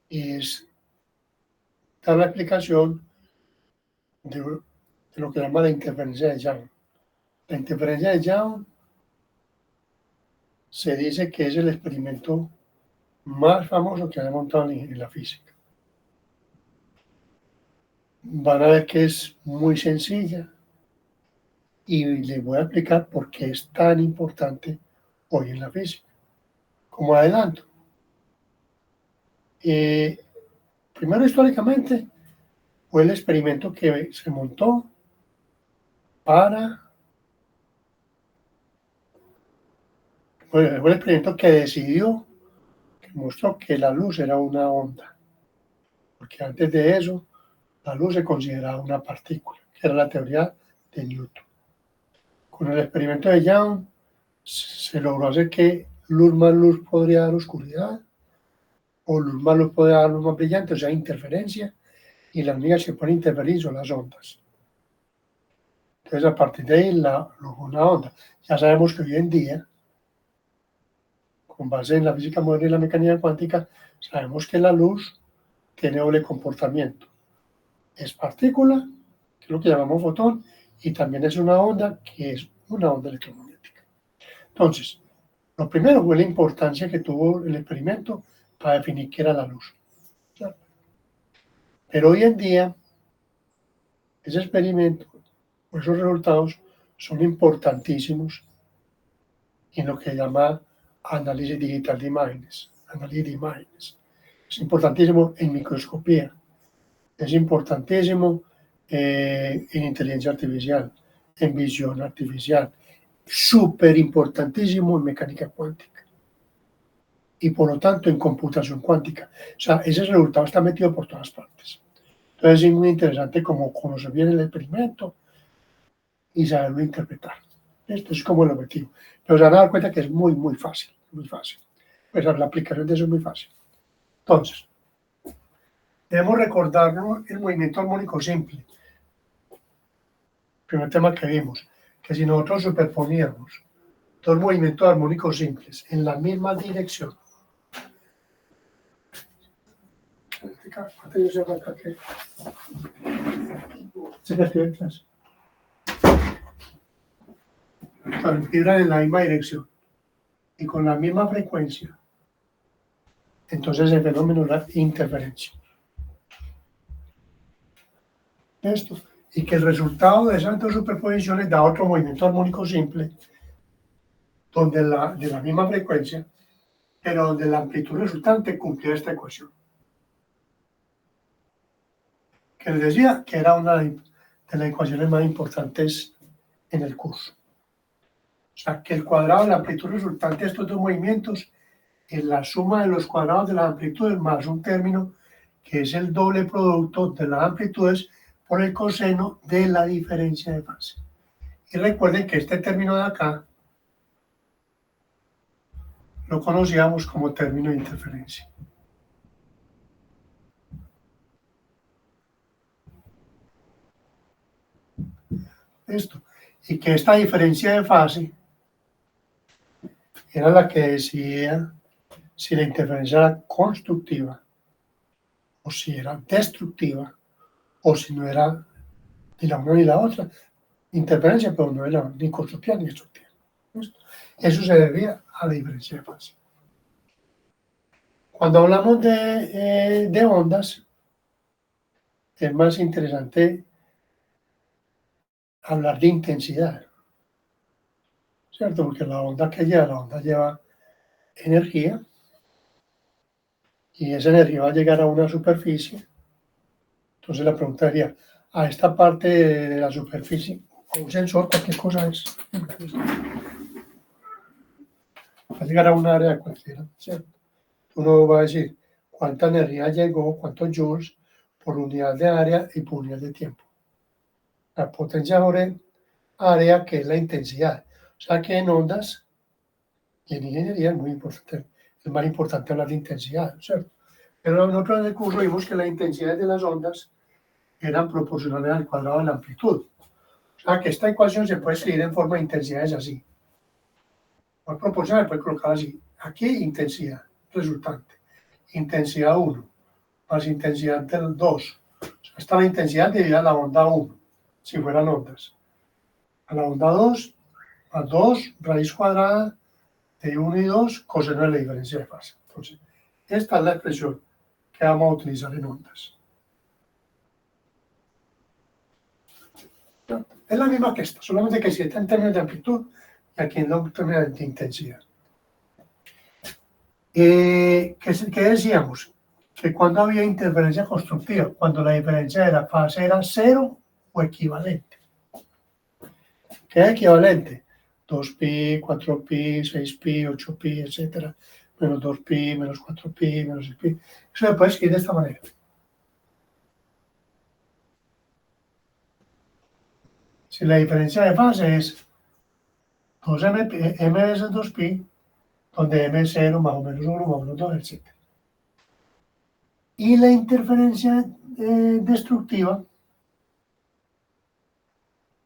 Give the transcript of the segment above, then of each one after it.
es dar la explicación de lo que llama la interferencia de Young. La interferencia de Young se dice que es el experimento más famoso que ha montado en la física. Van a ver que es muy sencilla y les voy a explicar por qué es tan importante hoy en la física. Como adelanto, primero históricamente fue el experimento que se montó fue el experimento que decidió, que mostró que la luz era una onda, porque antes de eso la luz se consideraba una partícula, que era la teoría de Newton. Con el experimento de Young se logró hacer que luz más luz podría dar oscuridad, o luz más luz podría dar luz más brillante, o sea, interferencia, y las únicas que pueden interferir son las ondas. Entonces, a partir de ahí, una onda. Ya sabemos que hoy en día, con base en la física moderna y la mecánica cuántica, sabemos que la luz tiene doble comportamiento. Es partícula, que es lo que llamamos fotón, y también es una onda, que es una onda electromagnética. Entonces, lo primero fue la importancia que tuvo el experimento para definir qué era la luz. ¿Cierto? Pero hoy en día, ese experimento, esos resultados, son importantísimos en lo que se llama análisis digital de imágenes, análisis de imágenes. Es importantísimo en microscopía, es importantísimo en inteligencia artificial, en visión artificial, súper importantísimo en mecánica cuántica y por lo tanto en computación cuántica. O sea, ese resultado está metido por todas partes. Entonces es muy interesante como conocer bien el experimento y saberlo interpretar. Esto es como el objetivo. Pero se van a dar cuenta que es muy, muy fácil, muy fácil. Pues la aplicación de eso es muy fácil. Entonces, debemos recordarnos el movimiento armónico simple. Primer tema que vimos, que si nosotros superponíamos dos movimientos armónicos simples en la misma dirección, vibran en la misma dirección y con la misma frecuencia, entonces el fenómeno era interferencia. Esto, y que el resultado de esas dos superposiciones da otro movimiento armónico simple, donde de la misma frecuencia, pero donde la amplitud resultante cumplía esta ecuación. Que les decía que era una de las ecuaciones más importantes en el curso. O sea, que el cuadrado de la amplitud resultante de estos dos movimientos es la suma de los cuadrados de las amplitudes más un término que es el doble producto de las amplitudes por el coseno de la diferencia de fase. Y recuerden que este término de acá lo conocíamos como término de interferencia. Esto. Y que esta diferencia de fase era la que decidía si la interferencia era constructiva o si era destructiva o si no era ni la una ni la otra. Interferencia, pero no era ni constructiva ni destructiva. Eso se debía a la diferencia de fase. Cuando hablamos de ondas, es más interesante hablar de intensidad, ¿cierto? Porque la onda lleva energía y esa energía va a llegar a una superficie. Entonces la pregunta sería, a esta parte de la superficie, un sensor, cualquier cosa es, va a llegar a un área cualquiera, ¿cierto? Uno va a decir cuánta energía llegó, cuántos joules por unidad de área y por unidad de tiempo. La potencia sobre área, que es la intensidad. O sea que en ondas y en ingeniería es muy importante, es más importante hablar de intensidad, ¿cierto? Pero nosotros en el curso vimos que las intensidades de las ondas eran proporcionales al cuadrado de la amplitud. O sea que esta ecuación se puede escribir en forma de intensidades así. Por proporcional puede colocar así. Aquí intensidad resultante. Intensidad 1 más intensidad del 2. O sea, esta es la intensidad dividida a la onda 1, si fueran ondas. A la onda 2, a 2 raíz cuadrada de 1 y 2 coseno de la diferencia de fase. Entonces, esta es la expresión que vamos a utilizar en ondas. Es la misma que esta, solamente que si está en términos de amplitud y aquí en términos de intensidad. ¿Qué decíamos? Que cuando había interferencia constructiva, cuando la diferencia de la fase era 0 o equivalente. ¿Qué es equivalente? 2pi, 4pi, 6pi, 8pi, etcétera, menos 2pi, menos 4pi, menos 6pi. Eso se puede escribir de esta manera. Si la diferencia de fase es 2m, m veces 2pi, donde m es 0, más o menos 1, más o menos 2, etc. Y la interferencia destructiva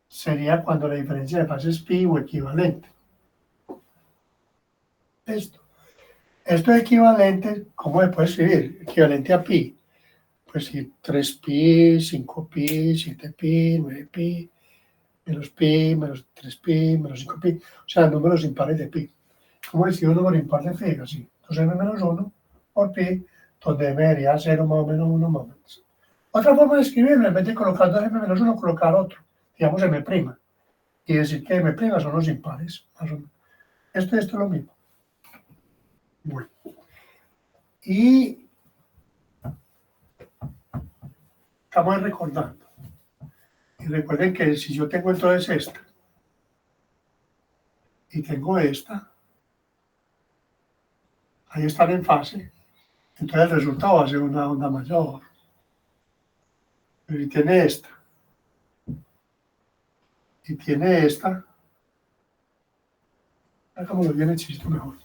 sería cuando la diferencia de fase es pi o equivalente. Esto es equivalente, ¿cómo se puede escribir? Equivalente a pi. Pues si 3pi, 5pi, 7pi, 9pi, menos pi, menos 3pi, menos 5pi. O sea, números impares de pi. ¿Cómo decir un número impar de pi? Así. Entonces m menos 1 por pi, donde m sería 0 más o menos 1 más o menos. Otra forma de escribirlo, en vez de colocar 2m menos 1, colocar otro, digamos m', y decir que m' son los impares, más o menos. Esto es lo mismo. Bueno. Y estamos recordando. Y recuerden que si yo tengo entonces esta, y tengo esta, ahí están en fase, entonces el resultado va a ser una onda mayor. Pero si tiene esta, y tiene esta, hagámoslo bien hechicito mejor.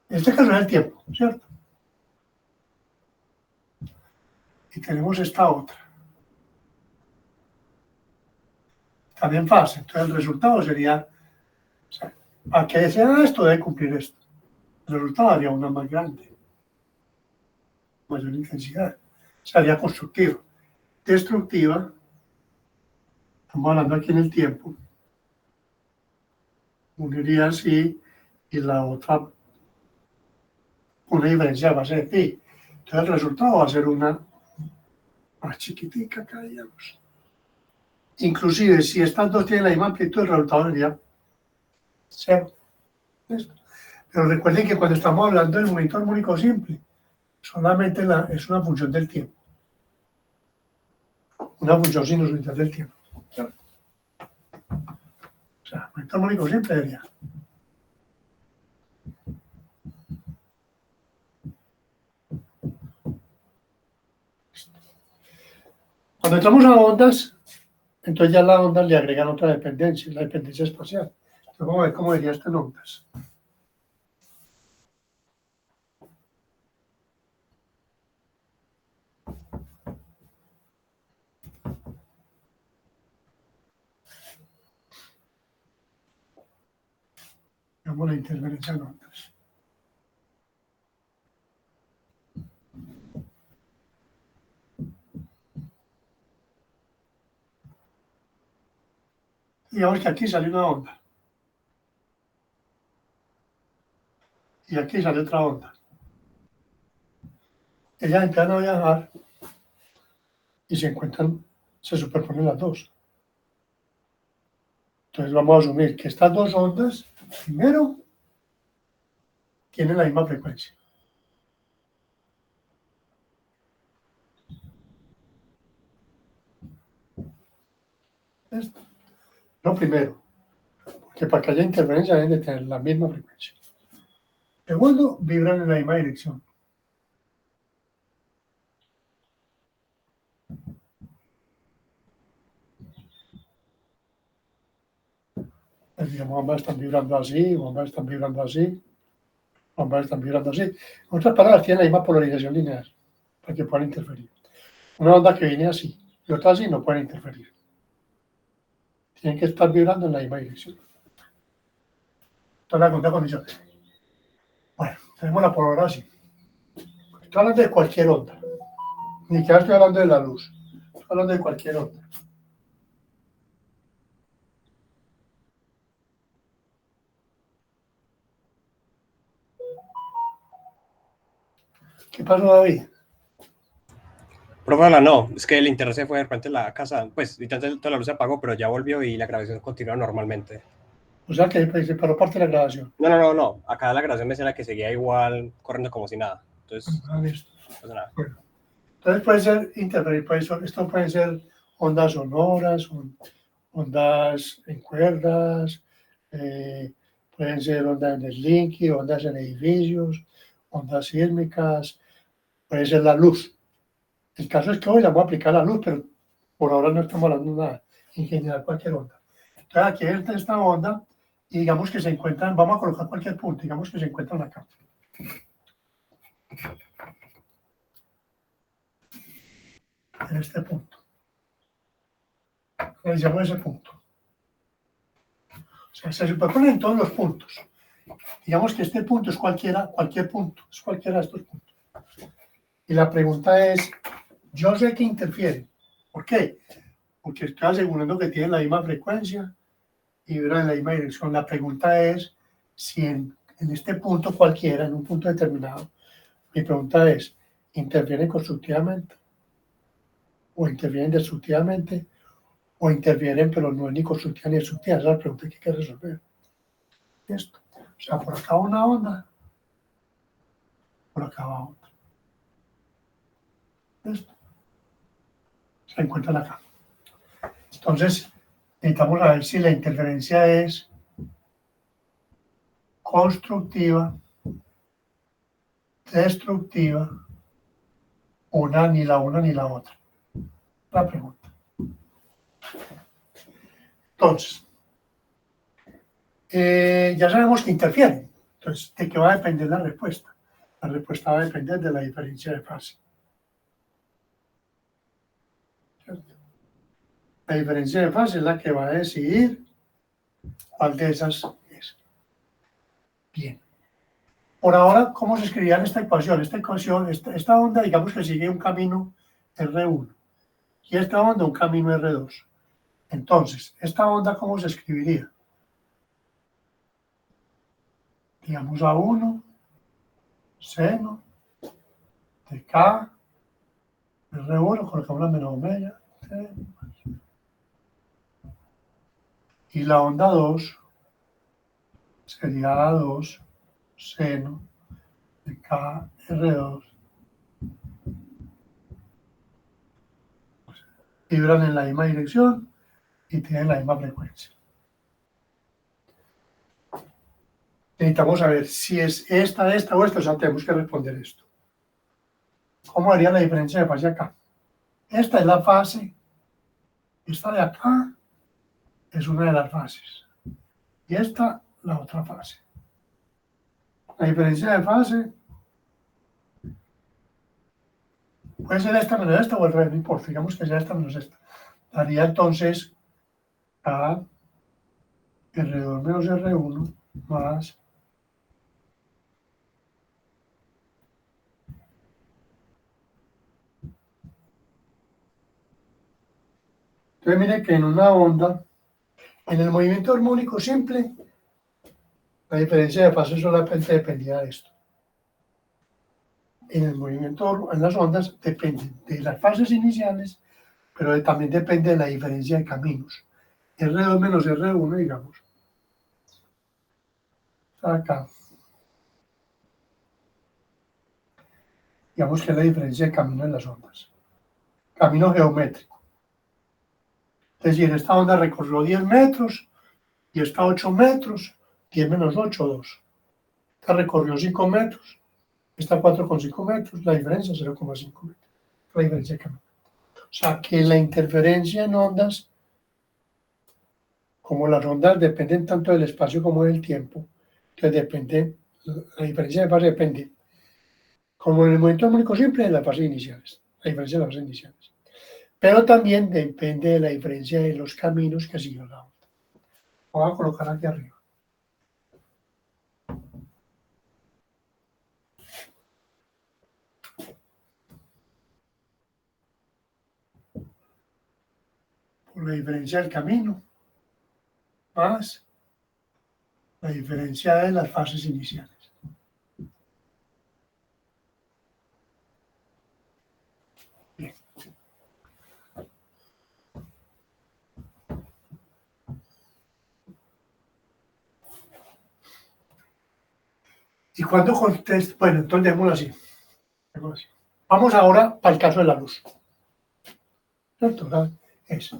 En este caso es el tiempo, ¿cierto? Y tenemos esta otra. También en fase. Entonces el resultado sería, o sea, para que sea esto debe cumplir esto. El resultado haría una más grande, mayor intensidad. Sería constructiva. Destructiva, estamos hablando aquí en el tiempo, uniría así y la otra una diferencia de base de pi. Entonces el resultado va a ser una más chiquitica acá, digamos. Inclusive si estas dos tienen la misma amplitud, el resultado sería 0. Pero recuerden que cuando estamos hablando del movimiento armónico simple, solamente es una función del tiempo. Una función sinusoidal del tiempo. O sea, el movimiento armónico simple sería. Cuando entramos a ondas, entonces ya las ondas le agregan otra dependencia, la dependencia espacial. Entonces vamos a ver cómo sería esto en ondas. Veamos la interferencia en ondas. Digamos que aquí sale una onda. Y aquí sale otra onda. Ellas empiezan a viajar y se encuentran, se superponen las dos. Entonces vamos a asumir que estas dos ondas, primero, tienen la misma frecuencia. Esto. Lo primero, porque para que haya interferencia deben de tener la misma frecuencia. Segundo, vibran en la misma dirección. Pues, digamos, ambas están vibrando así, ambas están vibrando así, ambas están vibrando así. En otras palabras, tienen la misma polarización lineal para que puedan interferir. Una onda que viene así y otra así no pueden interferir. Tienen que estar vibrando en la misma dirección. Esta es la segunda condición. Bueno, tenemos por ahora así. Estoy hablando de cualquier onda. Ni siquiera estoy hablando de la luz. Estoy hablando de cualquier onda. ¿Qué pasó, David? Profe, no, es que el internet se fue de repente en la casa, pues literalmente toda la luz se apagó, pero ya volvió y la grabación continúa normalmente. O sea que se paró parte de la grabación. No, acá la grabación me decía que seguía igual corriendo como si nada, entonces Listo. no pasa nada. Bueno, entonces puede ser interferir, esto puede ser ondas sonoras, ondas en cuerdas, pueden ser ondas en slinky, ondas en edificios, ondas sísmicas, puede ser la luz. El caso es que hoy la vamos a aplicar la luz, pero por ahora no estamos hablando de nada, en general cualquier onda. Entonces aquí está esta onda y digamos que se encuentran, vamos a colocar cualquier punto, digamos que se encuentran acá. En este punto. Realizamos ese punto. O sea, se superponen en todos los puntos. Digamos que este punto es cualquier punto, es cualquiera de estos puntos. Y la pregunta es, yo sé que interfieren. ¿Por qué? Porque estoy asegurando que tienen la misma frecuencia y vibran en la misma dirección. La pregunta es si en este punto cualquiera, en un punto determinado, mi pregunta es, ¿interfieren constructivamente? ¿O interfieren destructivamente? ¿O interfieren pero no es ni constructiva ni destructiva? Esa es la pregunta que hay que resolver. Esto. O sea, por acá una onda, por acá va otra. Esto. Se encuentran acá. Entonces, necesitamos saber si la interferencia es constructiva, destructiva, ni la una ni la otra. La pregunta. Entonces, ya sabemos que interfieren. Entonces, ¿de qué va a depender la respuesta? La respuesta va a depender de la diferencia de fase. ¿Cierto? La diferencia de fase es la que va a decidir cuál de esas es. Bien. Por ahora, ¿cómo se escribía esta ecuación? Esta onda, digamos que sigue un camino R1 y esta onda un camino R2. Entonces, ¿esta onda cómo se escribiría? Digamos A1, seno de K, R1, colocamos la menos omega, y la onda 2 sería A2, seno de K, R2. Vibran en la misma dirección y tienen la misma frecuencia. Necesitamos saber si es esta o esta, o sea, tenemos que responder esto. ¿Cómo haría la diferencia de fase acá? Esta es la fase, esta de acá es una de las fases, y esta la otra fase. La diferencia de fase puede ser esta menos esta o el revés, no importa, digamos que sea esta menos esta. Daría entonces a R2 menos R1 más entonces mire que en una onda, en el movimiento armónico simple, la diferencia de fase solamente dependía de esto. En el movimiento, en las ondas, depende de las fases iniciales, pero también depende de la diferencia de caminos. R2 menos R1, digamos. Acá. Digamos que es la diferencia de camino en las ondas. Camino geométrico. Es decir, esta onda recorrió 10 metros y esta 8 metros, 10 menos 8, 2. Esta recorrió 5 metros, esta 4,5 metros, la diferencia es 0,5 metros. La diferencia de camino. O sea, que la interferencia en ondas, como las ondas dependen tanto del espacio como del tiempo, que depende, la diferencia de fase depende, como en el movimiento armónico simple, de las fases iniciales, la diferencia de las fases iniciales. Pero también depende de la diferencia de los caminos que siguió la onda. Voy a colocar aquí arriba. Por la diferencia del camino, más la diferencia de las fases iniciales. Bien. Y cuando conteste, bueno, entonces dejémoslo así. Vamos ahora para el caso de la luz. ¿Cierto? Es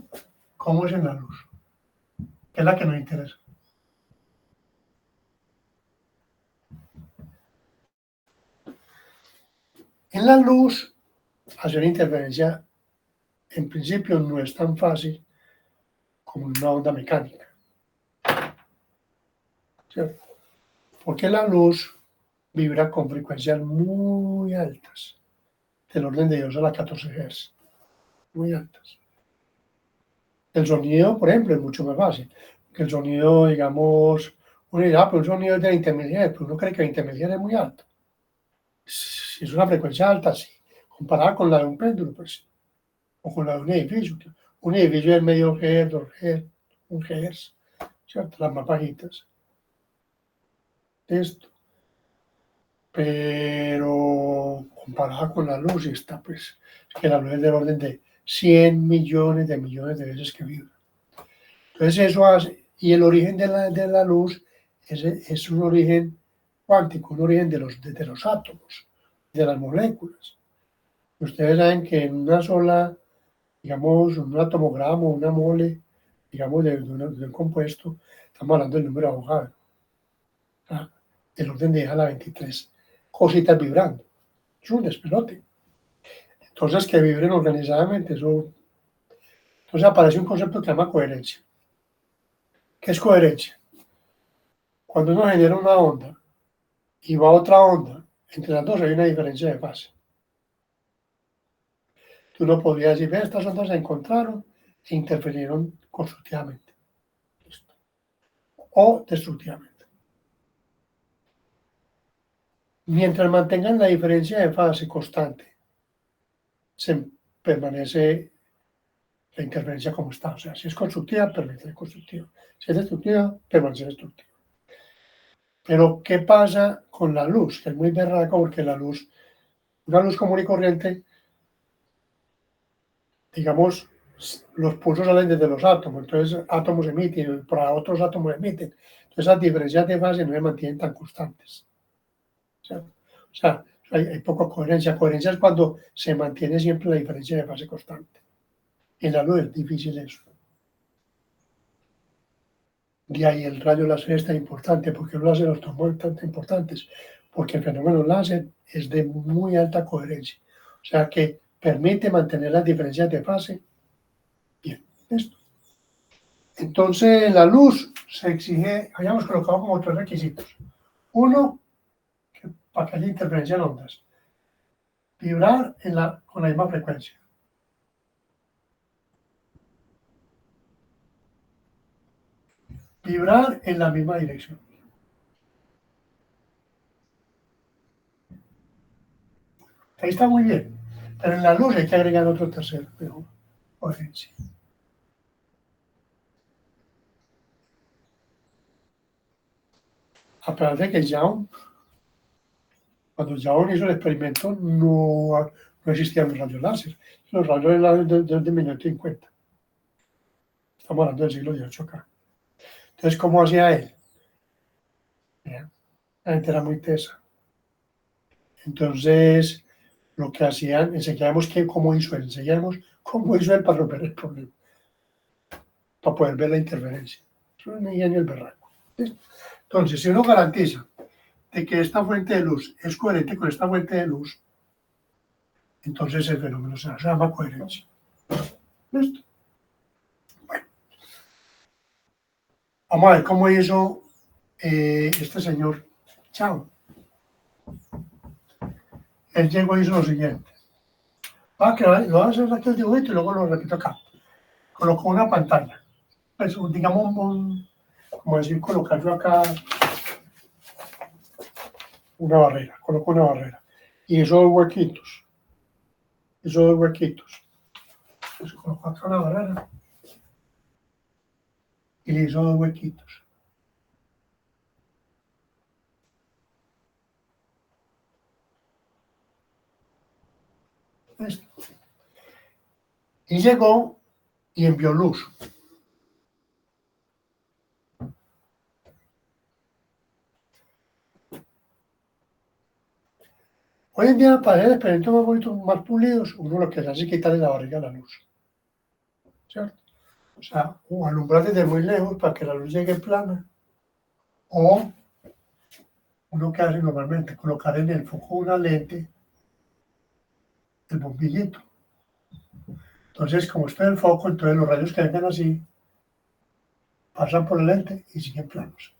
cómo es en la luz, que es la que nos interesa. En la luz, hacer interferencia, en principio, no es tan fácil como una onda mecánica. ¿Cierto? Porque la luz vibra con frecuencias muy altas, del orden de 2 a la 14 Hz, muy altas. El sonido, por ejemplo, es mucho más fácil. Que el sonido, digamos, uno dirá, pero un sonido es de 20.000 Hz, pero uno cree que 20.000 Hz es muy alto. Si es una frecuencia alta, sí. Comparada con la de un péndulo, pues sí. O con la de un edificio. Un edificio es medio Hz, 2 Hz, 1 Hz, ¿cierto? Las más bajitas. Esto. Pero comparada con la luz, está, pues, es que la luz es del orden de 100 millones de veces que vibra. Entonces eso hace, y el origen de la luz es un origen cuántico, un origen de los átomos, de las moléculas. Ustedes saben que en una sola, digamos, un atomogramo, una mole, digamos, de un compuesto, estamos hablando del número Avogadro, ¿ah? El orden de a la 23 cositas vibrando. Es un despelote. Entonces, que vibren organizadamente, eso. Entonces aparece un concepto que se llama coherencia. ¿Qué es coherencia? Cuando uno genera una onda y va a otra onda, entre las dos hay una diferencia de fase. Tú no podrías decir, ve, estas ondas se encontraron e interfirieron constructivamente. Listo. O destructivamente. Mientras mantengan la diferencia de fase constante, se permanece la interferencia como está. O sea, si es constructiva, permanece constructiva. Si es destructiva, permanece destructiva. Pero, ¿qué pasa con la luz? Que es muy berraco porque la luz, una luz común y corriente, digamos, los pulsos salen desde los átomos, entonces átomos emiten, para otros átomos emiten. Entonces las diferencias de fase no se mantienen tan constantes. O sea hay poca coherencia. Coherencia es cuando se mantiene siempre la diferencia de fase constante. En la luz es difícil eso. De ahí el rayo láser es tan importante, porque los láseres son tan importantes, porque el fenómeno láser es de muy alta coherencia. O sea que permite mantener las diferencias de fase. Bien, esto. Entonces, la luz se exige, habíamos colocado como 3 requisitos. Uno, para que haya interferencia en ondas, vibrar con la misma frecuencia. Vibrar en la misma dirección. Ahí está muy bien. Pero en la luz hay que agregar otro tercero, pero coherencia. A pesar de que Young, cuando Young hizo el experimento, no existían los rayos láser. Los rayos láser desde 1950. Estamos hablando del siglo XVIII acá. Entonces, ¿cómo hacía él? Bien, la gente era muy tesa. Entonces, lo que hacían, enseñábamos cómo hizo él, enseñábamos cómo hizo él para romper el problema, para poder ver la interferencia. Eso es un ingenio el berraco. Entonces, si uno garantiza de que esta fuente de luz es coherente con esta fuente de luz, entonces el fenómeno se llama coherencia. ¿Listo? Bueno, vamos a ver cómo hizo este señor Chao. Él llegó y hizo lo siguiente. que lo voy a hacer aquí el dibujito y luego lo repito acá. Coloco una pantalla. Pues, digamos, como decir, colocar yo acá una barrera. Coloco una barrera. Y esos huequitos. Pues coloco acá una barrera. Y le hizo 2 huequitos. Esto. Y llegó y envió luz. Hoy en día, para hacer experimentos más bonitos, más pulidos, uno lo que hace es quitarle la barriga a la luz. ¿Cierto? O sea, o alumbrar desde muy lejos para que la luz llegue plana. O uno que hace normalmente, colocar en el foco una lente, el bombillito. Entonces, como está en el foco, entonces los rayos que vengan así pasan por la lente y siguen planos.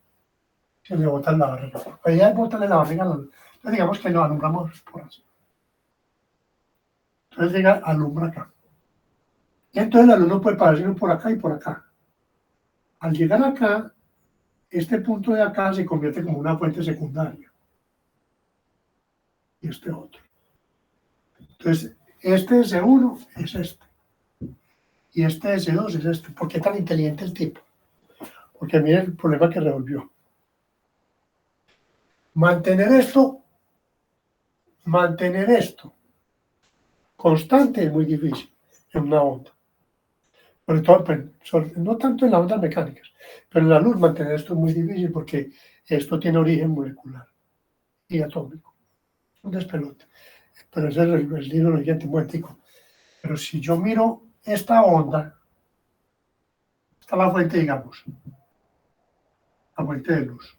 Se le botan la barriga. Ahí ya botan la barriga a la luz. Entonces, digamos que lo alumbramos por así. Entonces llega, alumbra acá. Y entonces la luz no puede pasar sino por acá y por acá. Al llegar acá, este punto de acá se convierte como una fuente secundaria. Y este otro. Entonces, este S1 es este. Y este S2 es este. ¿Por qué tan inteligente el tipo? Porque mire el problema que resolvió. Mantener esto constante es muy difícil en una onda. Sobre todo, no tanto en las ondas mecánicas, pero en la luz mantener esto es muy difícil porque esto tiene origen molecular y atómico. Un despelote. Pero ese es el libro lo siguiente, un momentico. Pero si yo miro esta onda, esta es la fuente, digamos, la fuente de luz.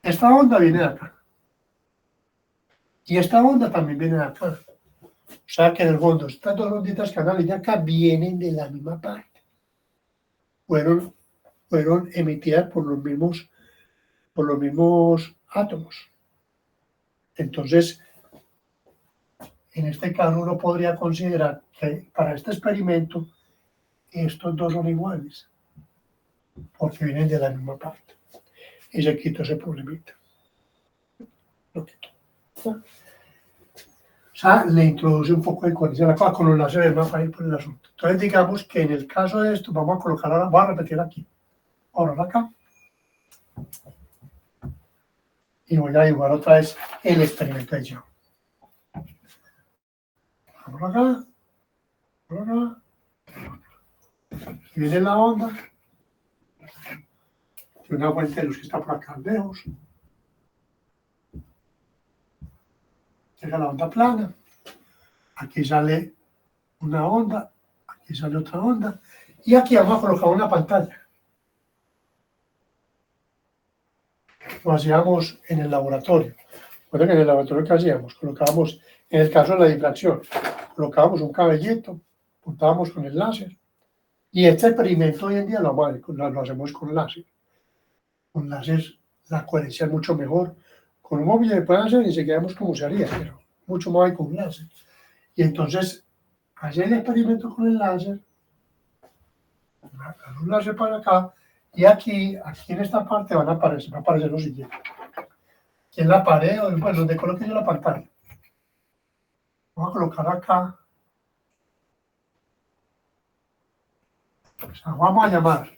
Esta onda viene de acá. Y esta onda también viene de acá. O sea que en el fondo, estas dos onditas que van de acá vienen de la misma parte. Fueron emitidas por los mismos átomos. Entonces, en este caso uno podría considerar que para este experimento estos dos son iguales, porque vienen de la misma parte. Y se quitó ese problemita. Lo quitó. O sea, le introduce un poco de coherencia a la cosa, con los láseres más fácil por el asunto. Entonces, digamos que en el caso de esto, vamos a colocar ahora, voy a repetir aquí. Ahora acá. Y voy a dibujar otra vez el experimento de Young. Vamos acá. Vamos acá. Y viene la onda. Y una fuente de luz que está por acá lejos. Llega la onda plana. Aquí sale una onda. Aquí sale otra onda. Y aquí vamos a colocar una pantalla. Lo hacíamos en el laboratorio. Recuerden que en el laboratorio que hacíamos, colocábamos, en el caso de la difracción, colocábamos un cabellito, apuntábamos con el láser. Y este experimento hoy en día lo hacemos con láser. Con láser la coherencia es mucho mejor. Con un móvil se puede hacer y se quedamos como se haría, pero mucho más con láser. Y entonces, hacer el experimento con el láser, un láser para acá, y aquí en esta parte va a aparecer lo siguiente. Aquí en la pared, pues donde coloque yo la pantalla. Vamos a colocar acá. O sea, vamos a llamar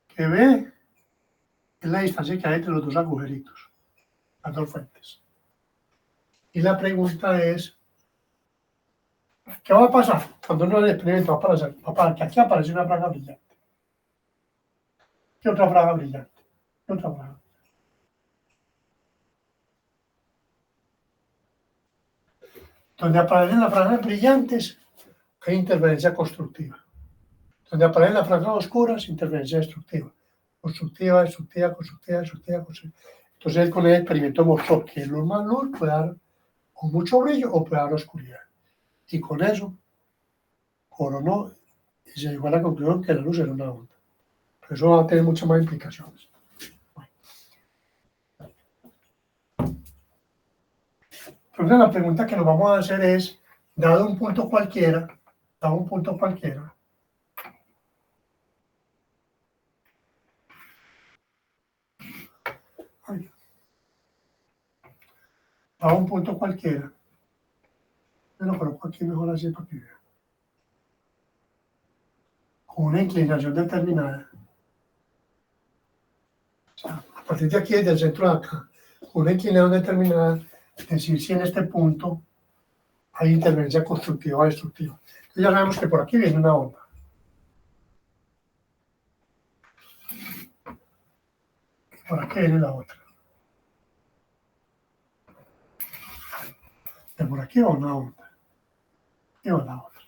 que B es la distancia que hay entre los dos agujeritos, las dos fuentes. Y la pregunta es, ¿qué va a pasar cuando uno el experimento va a pasar que aquí aparece una franja brillante? ¿Qué otra franja brillante? ¿Qué otra franja? Donde aparecen las franjas brillantes, hay interferencia constructiva. Donde aparecen las franjas oscuras, interferencia destructiva. Constructiva, destructiva, constructiva, destructiva, constructiva. Entonces, con el experimento mostró que luz más luz puede dar o mucho brillo o puede dar oscuridad. Y con eso, coronó y se llegó a la conclusión que la luz era una onda. Pero eso va a tener muchas más implicaciones. Entonces la pregunta que nos vamos a hacer es, dado un punto cualquiera, ay, dado un punto cualquiera, me lo coloco aquí mejor así para que vean, con una inclinación determinada, o sea, a partir de aquí, desde el centro de acá, con una inclinación determinada, decir si en este punto hay interferencia constructiva o destructiva. Entonces ya sabemos que por aquí viene una onda. Y por aquí viene la otra. Y por aquí va una onda. Y va la otra.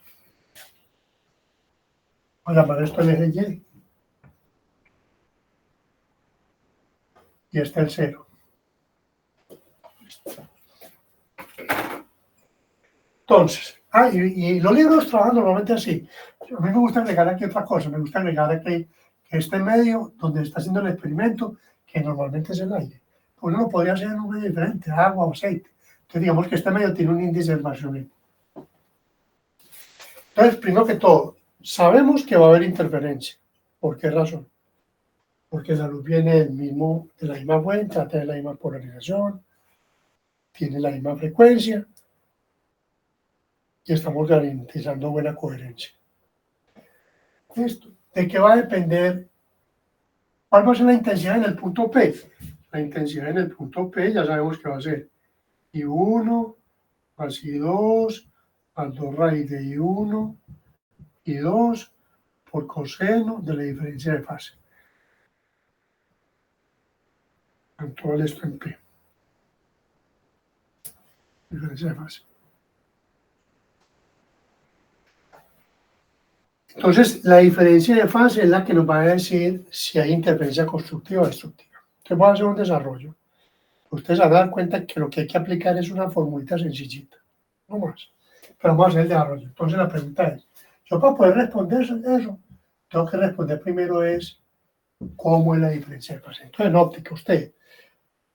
Voy a llamar esto el eje Y. Y este el cero. Entonces, y los libros trabajan normalmente así. A mí me gusta agregar aquí otra cosa. Me gusta agregar aquí que este medio donde está haciendo el experimento, que normalmente es el aire. Uno lo podría hacer en un medio diferente, agua o aceite. Entonces digamos que este medio tiene un índice de Marshall. Entonces, primero que todo, sabemos que va a haber interferencia. ¿Por qué razón? Porque la luz viene de la misma fuente, tiene la misma polarización, tiene la misma frecuencia y estamos garantizando buena coherencia. Esto, ¿de qué va a depender? ¿Cuál va a ser la intensidad en el punto P? La intensidad en el punto P ya sabemos que va a ser I1 más I2 más 2 raíz de I1 y 2 por coseno de la diferencia de fase. Todo esto en P. Diferencia de fase. Entonces, la diferencia de fase es la que nos va a decir si hay interferencia constructiva o destructiva. Entonces, voy a hacer un desarrollo. Ustedes van a dar cuenta que lo que hay que aplicar es una formulita sencillita, no más. Pero vamos a hacer el desarrollo. Entonces, la pregunta es, yo para poder responder eso, tengo que responder primero es cómo es la diferencia de fase. Entonces, en óptica, usted,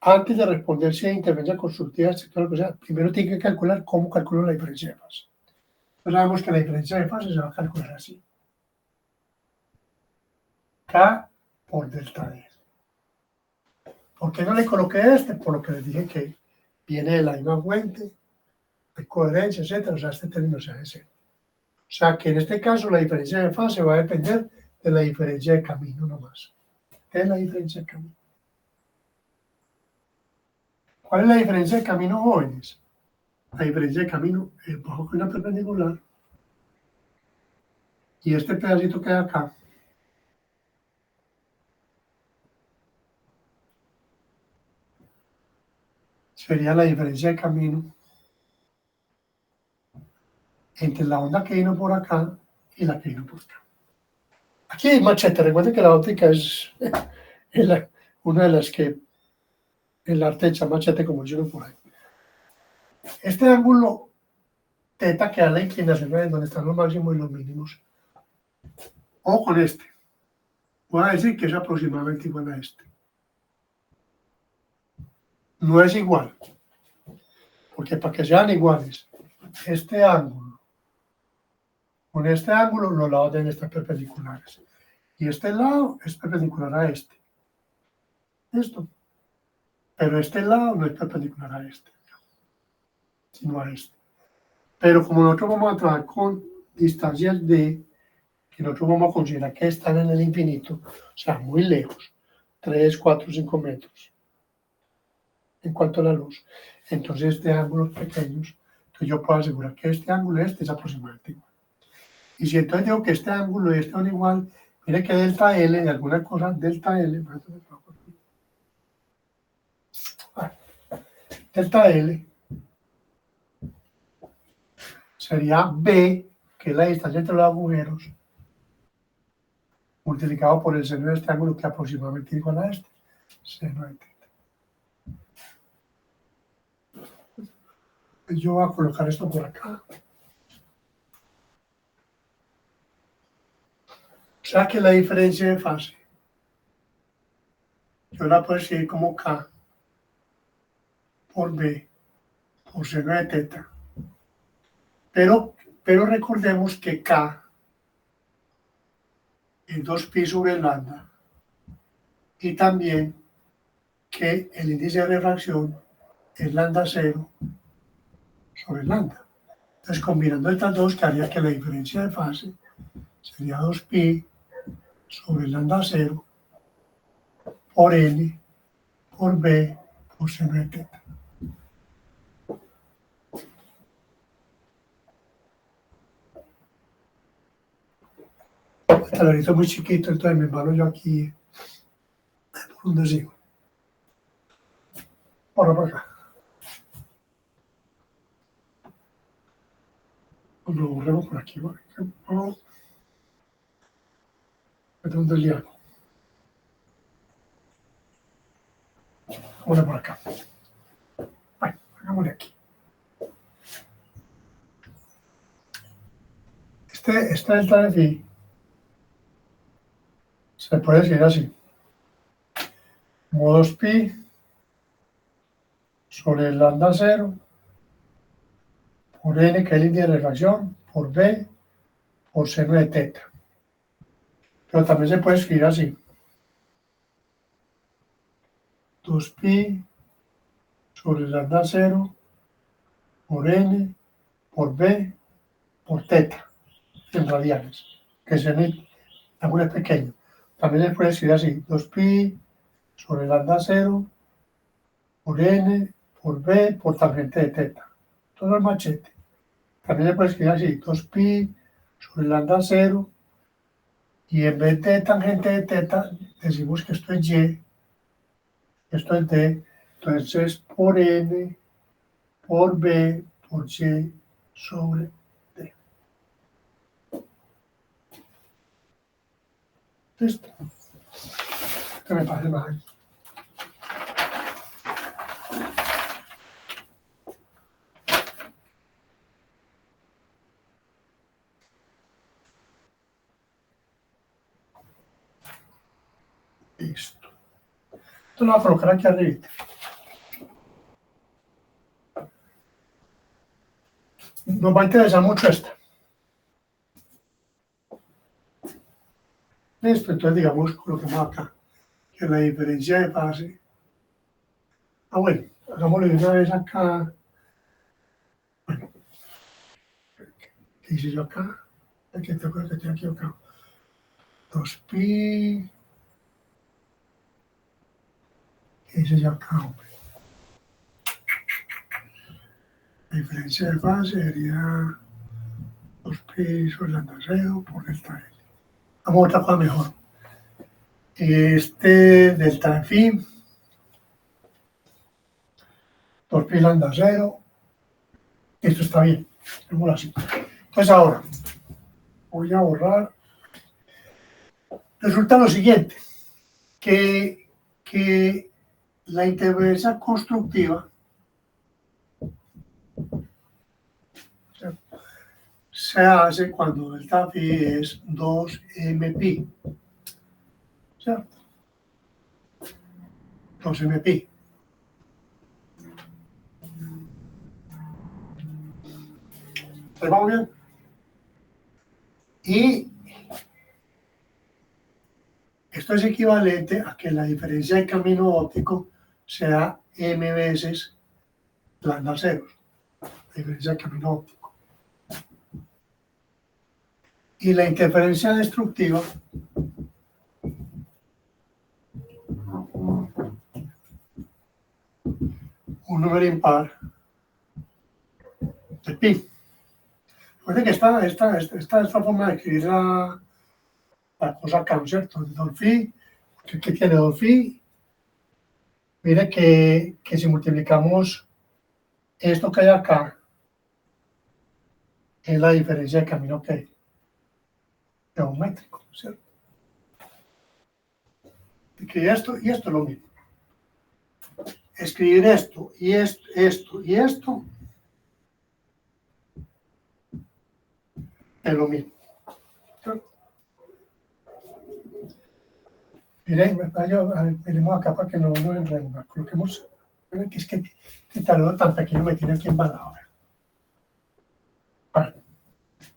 antes de responder si hay interferencia constructiva, destructiva, primero tiene que calcular cómo calculo la diferencia de fase. Entonces, sabemos que la diferencia de fase se va a calcular así. K por delta D. ¿Por qué no le coloqué este? Por lo que les dije que viene de la misma fuente, de coherencia, etcétera. O sea, este término se hace cero. O sea, que en este caso la diferencia de fase va a depender de la diferencia de camino nomás. ¿Qué es la diferencia de camino? ¿Cuál es la diferencia de camino, jóvenes? La diferencia de camino es bajo que una perpendicular y este pedacito que hay acá sería la diferencia de camino entre la onda que vino por acá y la que vino por acá. Aquí hay machete. Recuerden que la óptica es una de las que el arte echa machete, como yo por ahí. Este ángulo teta que da la inclinación en donde están los máximos y los mínimos. O con este. Voy a decir que es aproximadamente igual a este. No es igual. Porque para que sean iguales, este ángulo con este ángulo, los lados deben estar perpendiculares. Y este lado es perpendicular a este. Esto. Pero este lado no es perpendicular a este, sino a este. Pero como nosotros vamos a trabajar con distancias de, que nosotros vamos a considerar que están en el infinito, o sea, muy lejos, 3, 4, 5 metros, en cuanto a la luz. Entonces, este ángulo pequeños, entonces yo puedo asegurar que este ángulo es aproximadamente igual. Y si entonces digo que este ángulo y este son igual, mire que delta L, de alguna cosa, delta L, delta L sería B, que es la distancia entre los agujeros, multiplicado por el seno de este ángulo, que aproximadamente igual a este, seno de θ. Yo voy a colocar esto por acá. O sea que la diferencia de fase, yo la puedo escribir como K por B por seno de teta. Pero recordemos que K es 2pi sobre lambda y también que el índice de refracción es lambda 0 sobre lambda. Entonces, combinando estas dos, que haría que la diferencia de fase sería 2pi sobre lambda 0 por n por b por seno de teta. El talerito es muy chiquito, entonces me embalo yo aquí por donde sigo. Ahora por acá. Lo borremos por aquí, por ejemplo. ¿Dónde le hago? Una por acá. Bueno, hagámosle aquí. Esta delta de phi se puede decir así. Modos pi sobre el lambda 0 por n, que es el índice de refracción, por b por seno de teta. Pero también se puede escribir así. 2pi sobre el lambda 0 por n por b por teta en radianes, que es el ángulo es pequeño. También se puede escribir así. 2pi sobre el lambda 0 por n por b por tangente de teta. Todo el machete. También se puede escribir así. 2pi sobre el lambda 0 y en vez de tangente de teta decimos que esto es y, esto es d, entonces por n por b por y sobre d. Listo. Esto me parece mal. Listo. Esto lo voy a colocar aquí arriba. Nos va a interesar mucho esta. Listo, entonces digamos, coloquemos acá que la diferencia de fase. Bueno, hagámoslo de una vez acá. Bueno, ¿qué hice yo acá? Aquí te acuerdas que estoy aquí acá. 2pi. ¿Qué hice yo acá, hombre? La diferencia de fase sería 2pi sobre lambda 0 por delta L. Vamos a otra cosa mejor. Este delta phi, 2pi lambda 0. Esto está bien. Démoslo así. Entonces ahora voy a borrar. Resulta lo siguiente, que la interferencia constructiva se hace cuando delta phi es 2mpi, ¿cierto? 2mpi. ¿Les vamos bien? Y esto es equivalente a que la diferencia de camino óptico sea m veces lambda 0, la diferencia de camino óptico. Y la interferencia destructiva un número impar de pi. Recuerden que esta forma de escribir la cosa acá, ¿cierto? Dolphy, ¿qué tiene Dolphy? Mire que si multiplicamos esto que hay acá, es la diferencia de camino que hay, geométrico, ¿cierto? Escribir esto y esto es lo mismo. Escribir esto y esto y esto es lo mismo. ¿Cierto? Miren, miremos acá para que no nos enredemos. Coloquemos Que es que este tablero tan pequeño me tiene aquí embalado. A ver,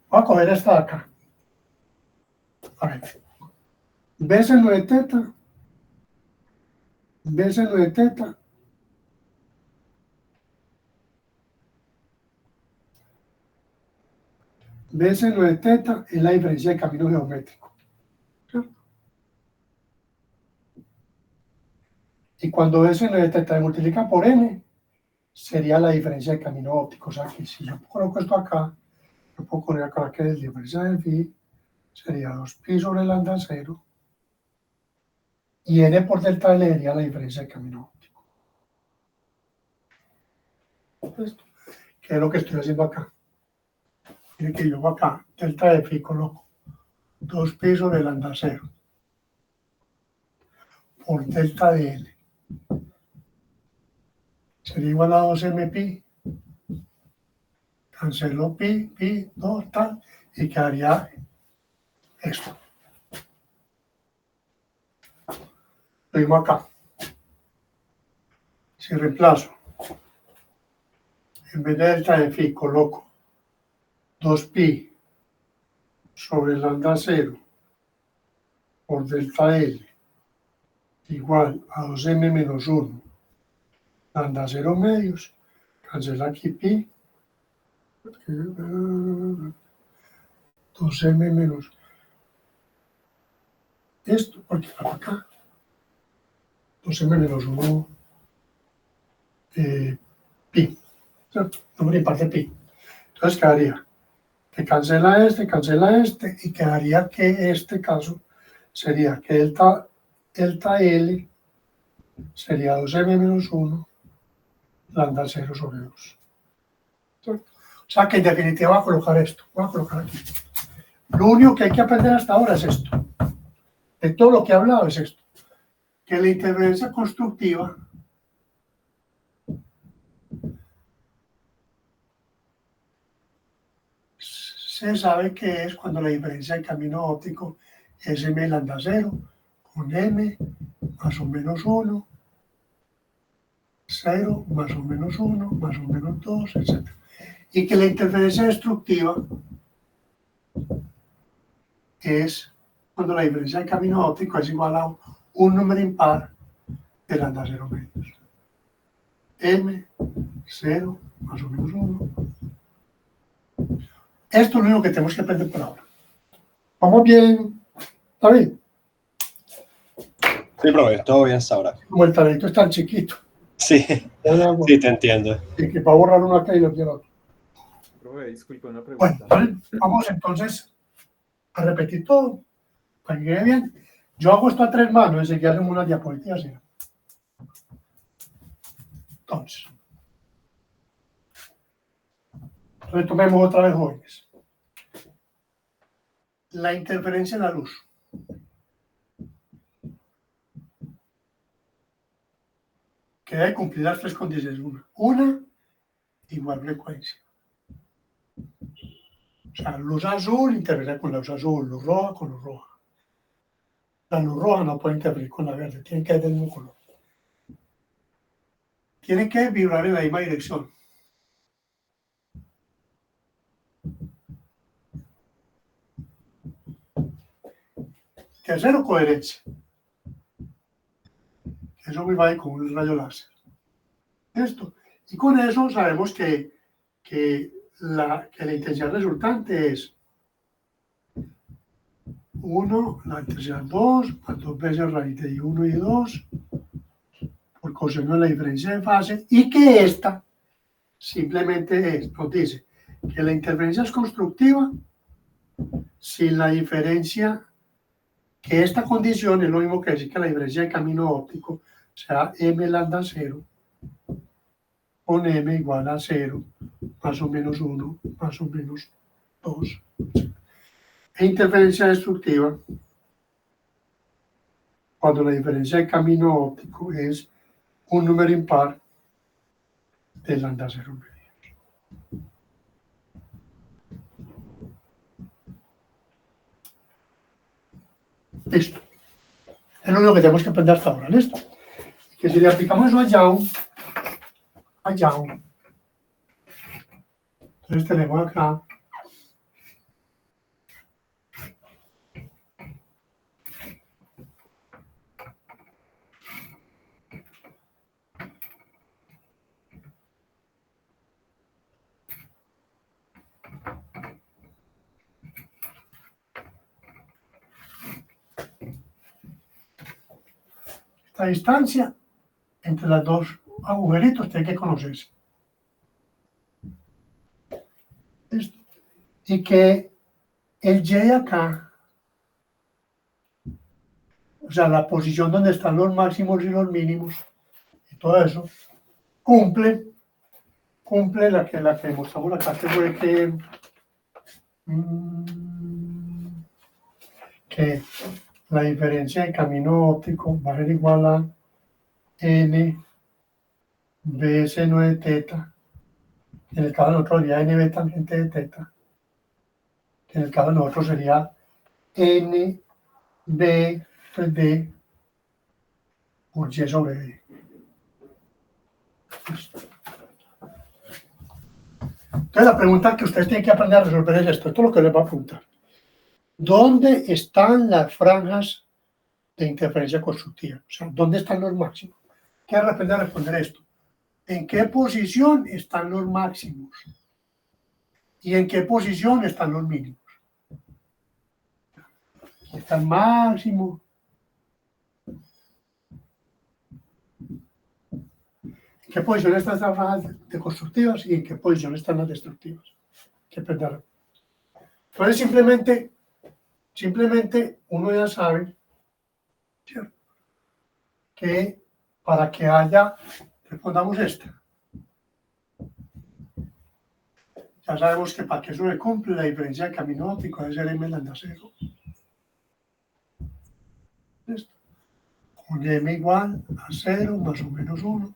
voy a coger esta de acá. A ver, ¿ves el 9 teta? ¿Ves el 9 teta? ¿Ves el 9 teta? Es la diferencia de camino geométrico. ¿Cierto? Y cuando ves el 9 teta se multiplica por n, sería la diferencia de camino óptico. O sea que si yo coloco esto acá, yo puedo poner acá que es la diferencia del phi, sería 2pi sobre lambda 0, y n por delta L sería la diferencia de camino óptico. ¿Listo? ¿Qué es lo que estoy haciendo acá? Miren que yo hago acá, delta de phi coloco 2pi sobre lambda 0 por delta de L. Sería igual a 2m pi, cancelo pi, 2, tal, y quedaría esto. Lo mismo acá. Si reemplazo, en vez de delta de phi coloco 2pi sobre lambda 0 por delta L igual a 2m menos 1 lambda 0 medios, cancela aquí pi, 2m menos esto, porque para acá, 2m menos 1 pi, ¿cierto? Número impar de pi. Entonces quedaría que cancela este, y quedaría que este caso sería que delta L sería 2m menos 1 lambda 0 sobre 2. ¿Cierto? O sea que en definitiva voy a colocar esto, voy a colocar aquí. Lo único que hay que aprender hasta ahora es esto. De todo lo que he hablado es esto. Que la interferencia constructiva se sabe que es cuando la diferencia de camino óptico es m lambda 0 con m más o menos 1, 0 más o menos 1, más o menos 2, etc. Y que la interferencia destructiva es cuando la diferencia de camino óptico es igual a un número impar de lambda 0 medios. M, 0, más o menos 1. Esto es lo único que tenemos que aprender por ahora. ¿Vamos bien, David? Sí, profe, todo bien hasta ahora. Como el tablito es tan chiquito. Sí, sí, te entiendo. Y que para borrar uno acá y lo quiero otro. Profe, disculpe, una pregunta. Bueno, vamos entonces a repetir todo, para que quede bien. Yo hago esto a 3 manos, enseguida hacemos unas diapositivas. ¿Sí? Entonces, retomemos otra vez, jóvenes. La interferencia en la luz. Que debe cumplir las 3 condiciones. Una, igual frecuencia. O sea, luz azul interfiere con la luz azul, luz roja con luz roja. La luz roja no puede interferir con la verde, tiene que ser del mismo color. Tiene que vibrar en la misma dirección. Tercero, coherencia. Eso me va con un rayo láser. Esto. Y con eso sabemos que la intensidad resultante es 1, la intensidad 2, más 2 veces raíz de 1 y 2, por coseno de la diferencia de fase, y que esta simplemente nos dice que la interferencia es constructiva si la diferencia, que esta condición es lo mismo que decir que la diferencia de camino óptico sea m lambda 0 con m igual a 0, más o menos 1, más o menos 2. E interferencia destructiva cuando la diferencia de camino óptico es un número impar de lambda 0 medios. Listo. Es lo único que tenemos que aprender hasta ahora, ¿listo? Que si le aplicamos eso a Young, allá. Entonces tenemos acá esta distancia entre los dos agujeritos tiene que conocerse. ¿Listo? Y que el Y acá, o sea, la posición donde están los máximos y los mínimos, y todo eso, cumple la que demostramos acá, que fue que la diferencia de camino óptico va a ser igual a n b seno de teta. En el caso de nosotros sería nb tangente de teta. En el caso de nosotros sería nb pues, d por y sobre d. Entonces la pregunta que ustedes tienen que aprender a resolver es esto. Esto es lo que les va a preguntar. ¿Dónde están las franjas de interferencia constructiva? O sea, ¿dónde están los máximos? ¿Qué aprender a responder esto? ¿En qué posición están los máximos? ¿Y en qué posición están los mínimos? Aquí está el máximo. ¿En qué posición están las franjas de constructivas y en qué posición están las destructivas? Que aprender. Entonces simplemente uno ya sabe, ¿cierto?, que para que haya, respondamos esta. Ya sabemos que para que eso se cumple, la diferencia de camino óptico debe ser m lambda 0. ¿Listo? Con m igual a 0 más o menos 1.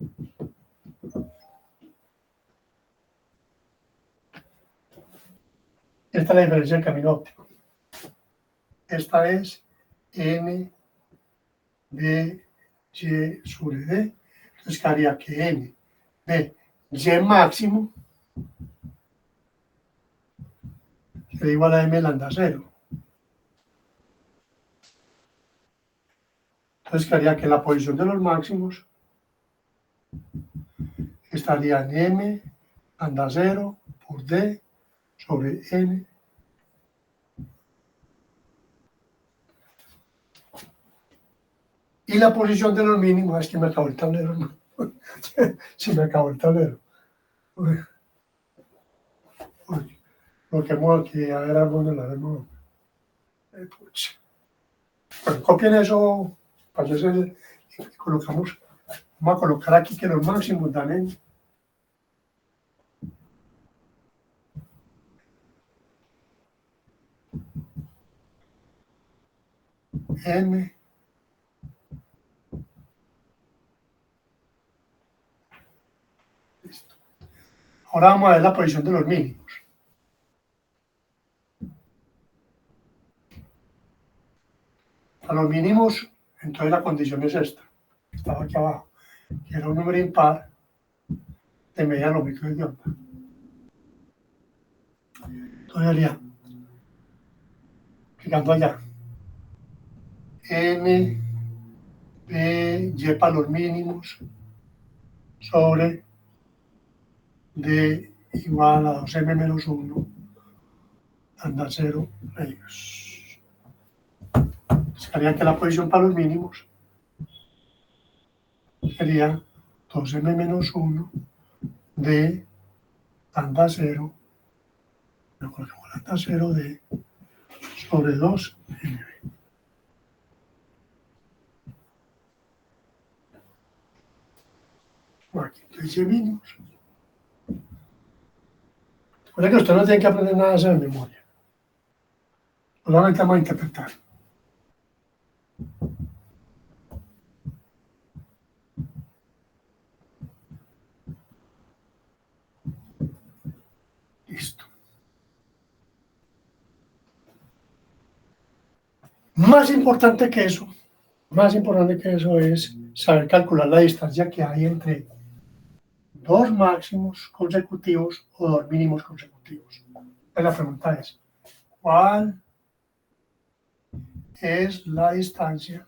Esta es la diferencia del camino óptico. Esta es n de y sobre d. Entonces quedaría que n de y máximo sería igual a m lambda 0. Entonces quedaría que la posición de los máximos estaría en m lambda 0 por d sobre n. Y la posición de los mínimos, es que me acabó el tablero, ¿no? Sí, me acabó el tablero. Uy. Lo que hemos aquí, a ver, ¿dónde lo haremos? Bueno, copien eso, para hacer, colocamos, vamos a colocar aquí que los máximos dan en m listo. Ahora vamos a ver la posición de los mínimos. A los mínimos, entonces la condición es esta, estaba aquí abajo, que era un número impar de medida lógica de onda. Entonces haría, aplicando allá, n b y para los mínimos sobre d igual a 2m menos 1 lambda 0 menos. Sería que la posición para los mínimos sería 2m menos 1 de lambda 0, lo colocamos lambda 0 de sobre 2mb. Bueno, aquí entonces mínimos. Recuerda que usted no tiene que aprender nada de eso de memoria. Solamente vamos a interpretar. Listo. Más importante que eso es saber calcular la distancia que hay entre 2 máximos consecutivos o 2 mínimos consecutivos. La pregunta es, ¿cuál es la distancia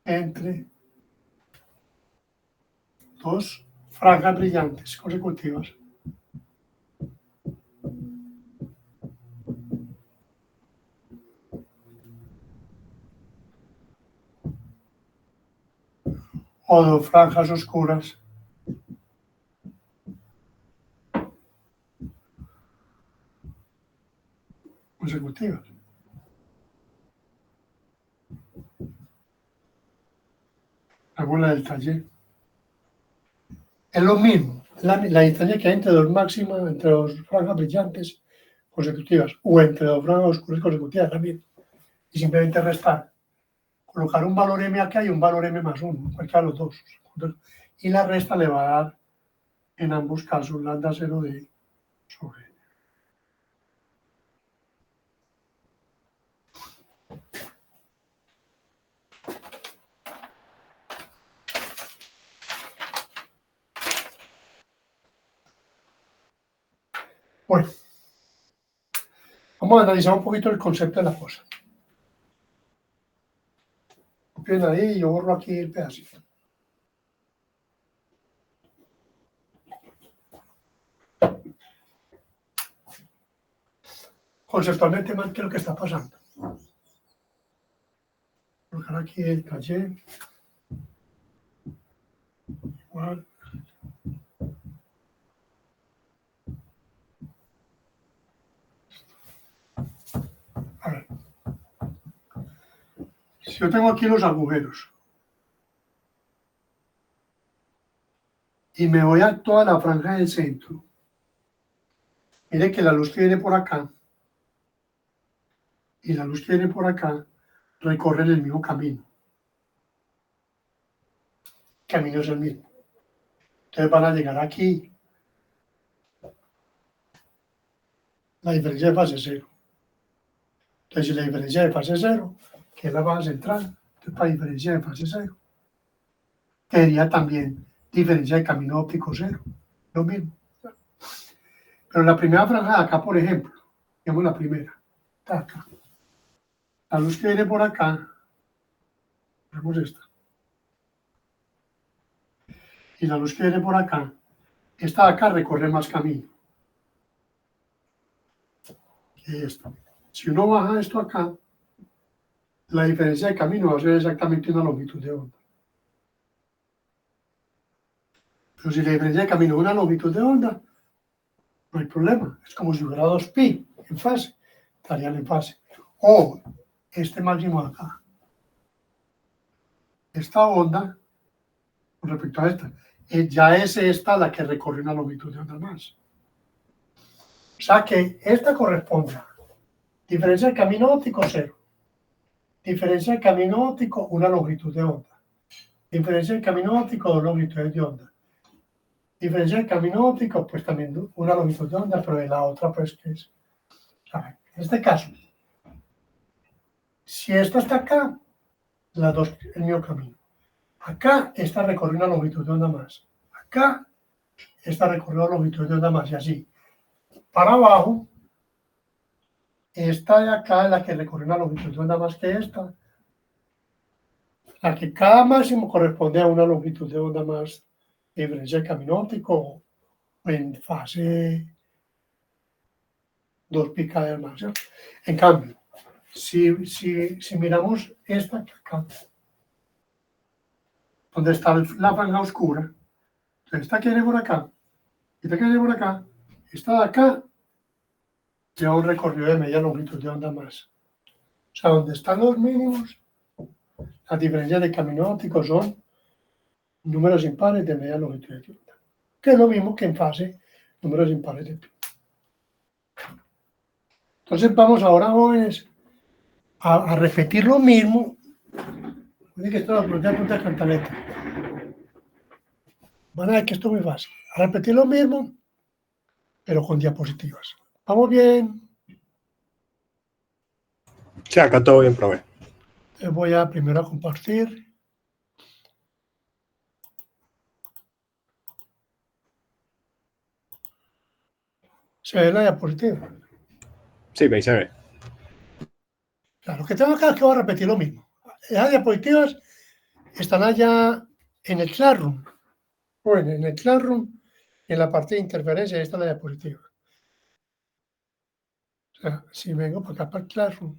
entre 2 franjas brillantes consecutivas? O 2 franjas oscuras consecutivas. Hago la del taller. Es lo mismo, la distancia que hay entre 2 máximas, entre 2 franjas brillantes consecutivas o entre 2 franjas oscuras consecutivas también. Y simplemente restar. Colocar un valor m acá y un valor m más 1, cualquiera de los dos. Y la resta le va a dar, en ambos casos, lambda 0 de sobre. Bueno, vamos a analizar un poquito el concepto de la cosa. Copien ahí y yo borro aquí el pedacito. Conceptualmente, ¿qué es lo que está pasando? Colocar aquí el taller. Igual. A ver. Si yo tengo aquí los agujeros y me voy a toda la franja del centro, mire que la luz que viene por acá y la luz que viene por acá recorren el mismo camino. El camino es el mismo. Entonces van a llegar aquí. La diferencia de fase es 0. Entonces, si la diferencia de fase es 0, que es la fase central, entonces para diferencia de fase 0, sería también diferencia de camino óptico 0. Lo mismo. Pero la primera franja de acá, por ejemplo, digamos la primera, está acá. La luz que viene por acá, vemos esta. Y la luz que viene por acá, esta de acá recorre más camino que esta. Si uno baja esto acá, la diferencia de camino va a ser exactamente una longitud de onda. Pero si la diferencia de camino es una longitud de onda, no hay problema. Es como si hubiera 2pi en fase, estarían en fase. O este máximo de acá. Esta onda, con respecto a esta, ya es esta la que recorre una longitud de onda más. O sea que esta corresponde a diferencia de camino óptico 0. Diferencia de camino óptico, una longitud de onda. Diferencia de camino óptico, 2 longitudes de onda. Diferencia de camino óptico, pues también una longitud de onda, pero de la otra, pues que es. En este caso, si esta está acá, las dos, el mismo camino. Acá, esta recorre una longitud de onda más. Acá, esta recorre una longitud de onda más, y así. Para abajo, esta de acá es la que recorre una longitud de onda más que esta. La que cada máximo corresponde a una longitud de onda más de diferencia de camino óptico en fase 2pi cada más. ¿Sí? En cambio, si miramos esta que acá, donde está la franja oscura, esta que viene por acá, esta que viene por acá, esta de acá, lleva un recorrido de media longitud de onda más. O sea, donde están los mínimos, las diferencias de camino óptico son números impares de media longitud de onda, que es lo mismo que en fase números impares de pi. Entonces vamos ahora, jóvenes, a repetir lo mismo. Miren que esto lo pregunté a punta de cantaleta. Van a ver que esto es muy fácil. A repetir lo mismo, pero con diapositivas. ¿Vamos bien? Sí, acá todo bien, profe. Les voy a primero a compartir. Se ve la diapositiva. Sí, ahí se ve. Claro, lo que tengo acá es que voy a repetir lo mismo. Las diapositivas están allá en el Classroom. Bueno, en el Classroom, en la parte de interferencia, ahí está la diapositiva. O sea, si vengo para acá para el Classroom,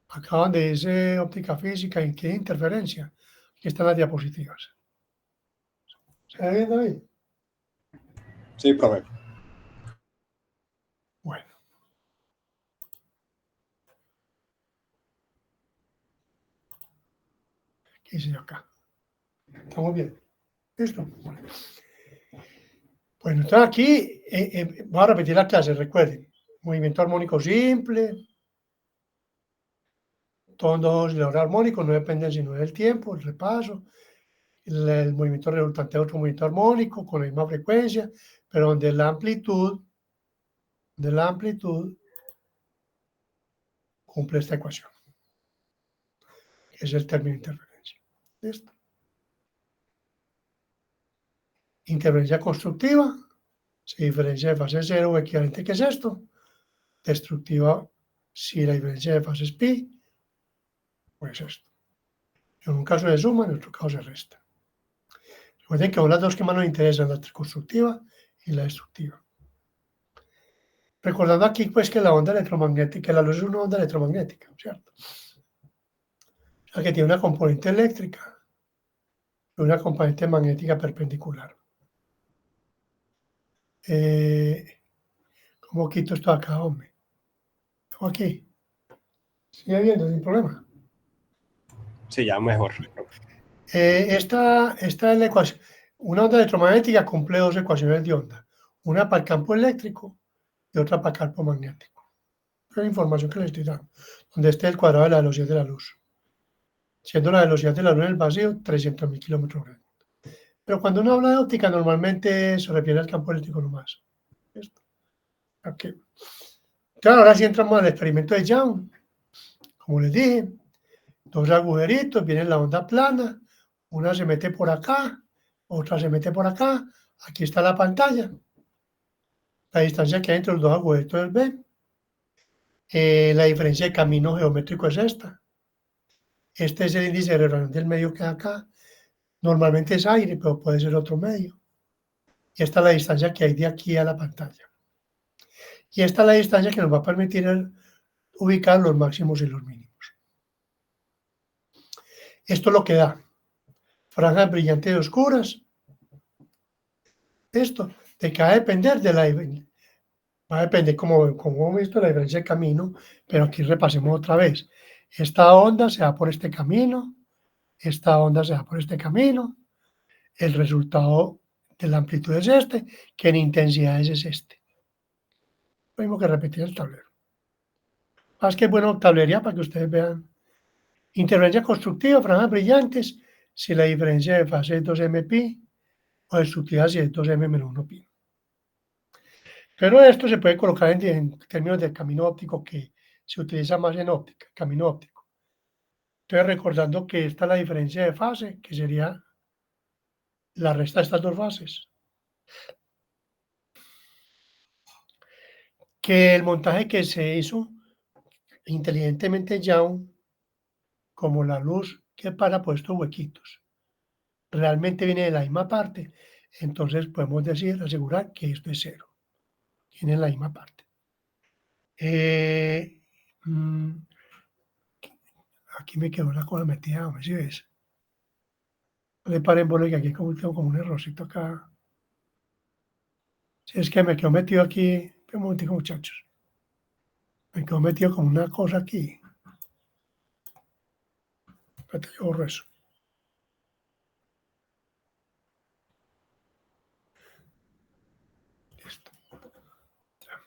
acá donde dice óptica física y qué interferencia, aquí están las diapositivas. ¿Se ve viendo ahí? Sí, profe. Bueno. ¿Qué hice yo acá? ¿Estamos bien? ¿Listo? Bueno, entonces aquí voy a repetir la clase, recuerden. Movimiento armónico simple. Todos los armónicos no dependen sino del tiempo, el repaso. El movimiento resultante de otro movimiento armónico con la misma frecuencia, pero donde la amplitud cumple esta ecuación, que es el término de interferencia. ¿Listo? Interferencia constructiva, si diferencia de fase cero o equivalente, ¿qué es esto? Destructiva, si la diferencia de fase es pi, pues esto. En un caso se suma, en otro caso se resta. Recuerden que son las dos que más nos interesan, la constructiva y la destructiva. Recordando aquí, pues, que la onda electromagnética, la luz es una onda electromagnética, ¿cierto? O sea, que tiene una componente eléctrica y una componente magnética perpendicular. ¿Cómo quito esto acá, hombre? ¿Cómo aquí? Sigue viendo, sin problema. Sí, ya mejor. Esta es la ecuación. Una onda electromagnética cumple dos ecuaciones de onda. Una para el campo eléctrico y otra para el campo magnético. Es la información que les estoy dando. Donde esté el cuadrado de la velocidad de la luz. Siendo la velocidad de la luz en el vacío 300.000 kilómetros por segundo. Pero cuando uno habla de óptica, normalmente se refiere al campo eléctrico nomás. ¿Listo? Okay. Entonces, ahora sí entramos al experimento de Young. Como les dije, dos agujeritos, viene la onda plana, una se mete por acá, otra se mete por acá, aquí está la pantalla, la distancia que hay entre los dos agujeritos es B, la diferencia de camino geométrico es esta, este es el índice de refracción del medio que hay acá, normalmente es aire, pero puede ser otro medio, y esta es la distancia que hay de aquí a la pantalla, y esta es la distancia que nos va a permitir ubicar los máximos y los mínimos. Esto es lo que da franjas brillantes y oscuras. Esto te va a depender de va a depender, como hemos visto, la diferencia de camino, pero aquí repasemos otra vez. Esta onda se va por este camino, esta onda se va por este camino, el resultado de la amplitud es este, que en intensidades es este. Lo mismo que repetir el tablero. Más que bueno, tablería para que ustedes vean. Interferencia constructiva, franjas brillantes, si la diferencia de fase es 2m pi, o destructiva si es 2m menos 1 pi. Pero esto se puede colocar en términos de camino óptico que se utiliza más en óptica, camino óptico. Entonces, recordando que esta es la diferencia de fase, que sería la resta de estas dos fases. Que el montaje que se hizo inteligentemente Young, como la luz que para por estos huequitos, realmente viene de la misma parte, entonces podemos decir, asegurar que esto es cero. Tiene la misma parte. Aquí me quedó la cosa metida, a ver si ves. No le paren bola que aquí tengo como un errorcito acá. Si es que me quedo metido aquí, un momentico, muchachos. Me quedo metido como una cosa aquí. Espérate, yo borro eso. Listo. Ya.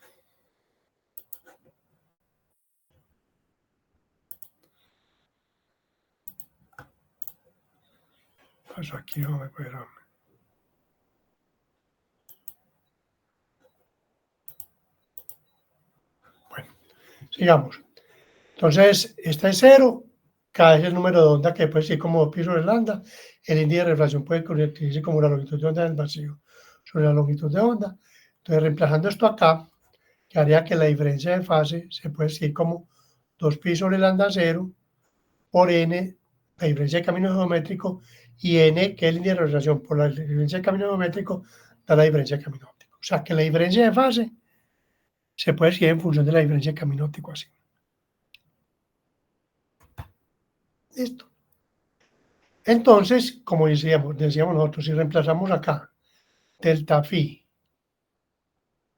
Paso aquí, no me puedo. Bueno, sigamos. Entonces, este es cero. Cada vez el número de onda que puede ser como piso de lambda. El índice de refracción puede convertirse como la longitud de onda del vacío. sobre la longitud de onda. Entonces, reemplazando esto acá, que haría que la diferencia de fase se puede decir como 2pi sobre lambda 0 por n, la diferencia de camino geométrico, y n, que es línea de relación por la diferencia de camino geométrico, da la diferencia de camino óptico. O sea, que la diferencia de fase se puede decir en función de la diferencia de camino óptico así. Listo. Entonces, como decíamos nosotros, si reemplazamos acá delta phi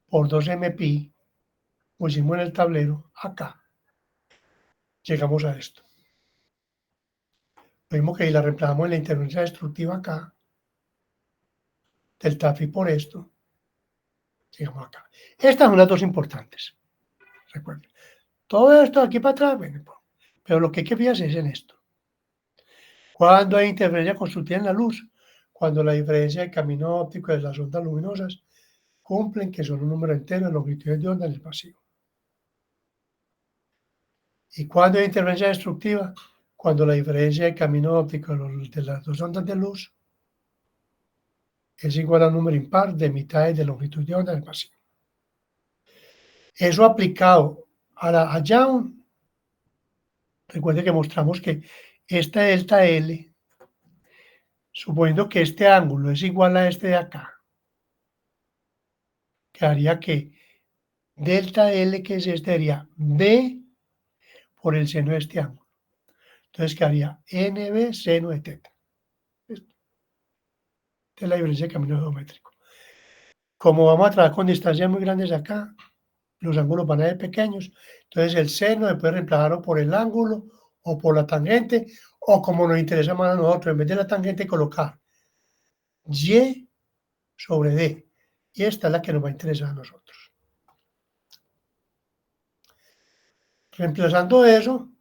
por 2mpi, pusimos en el tablero acá, llegamos a esto. Lo mismo que la reemplazamos en la interferencia destructiva acá, delta phi por esto, llegamos acá. Estas son las dos importantes. Recuerden. Todo esto de aquí para atrás, bueno, pero lo que hay que fijarse es en esto. Cuando hay interferencia constructiva en la luz, cuando la diferencia de camino óptico de las ondas luminosas cumplen que son un número entero de longitudes de onda en el vacío. ¿Y cuando hay interferencia destructiva? Cuando la diferencia de camino óptico de las dos ondas de luz es igual a un número impar de mitades de longitud de onda en el vacío. Eso aplicado a Young, recuerde que mostramos que esta delta L, suponiendo que este ángulo es igual a este de acá, quedaría que delta L, que es este, sería B por el seno de este ángulo. Entonces quedaría NB seno de teta. Esta es la diferencia de camino geométrico. Como vamos a trabajar con distancias muy grandes acá, los ángulos van a ser pequeños, entonces el seno se puede reemplazar o por el ángulo o por la tangente, o como nos interesa más a nosotros, en vez de la tangente colocar Y sobre D. Y esta es la que nos va a interesar a nosotros. Reemplazando eso,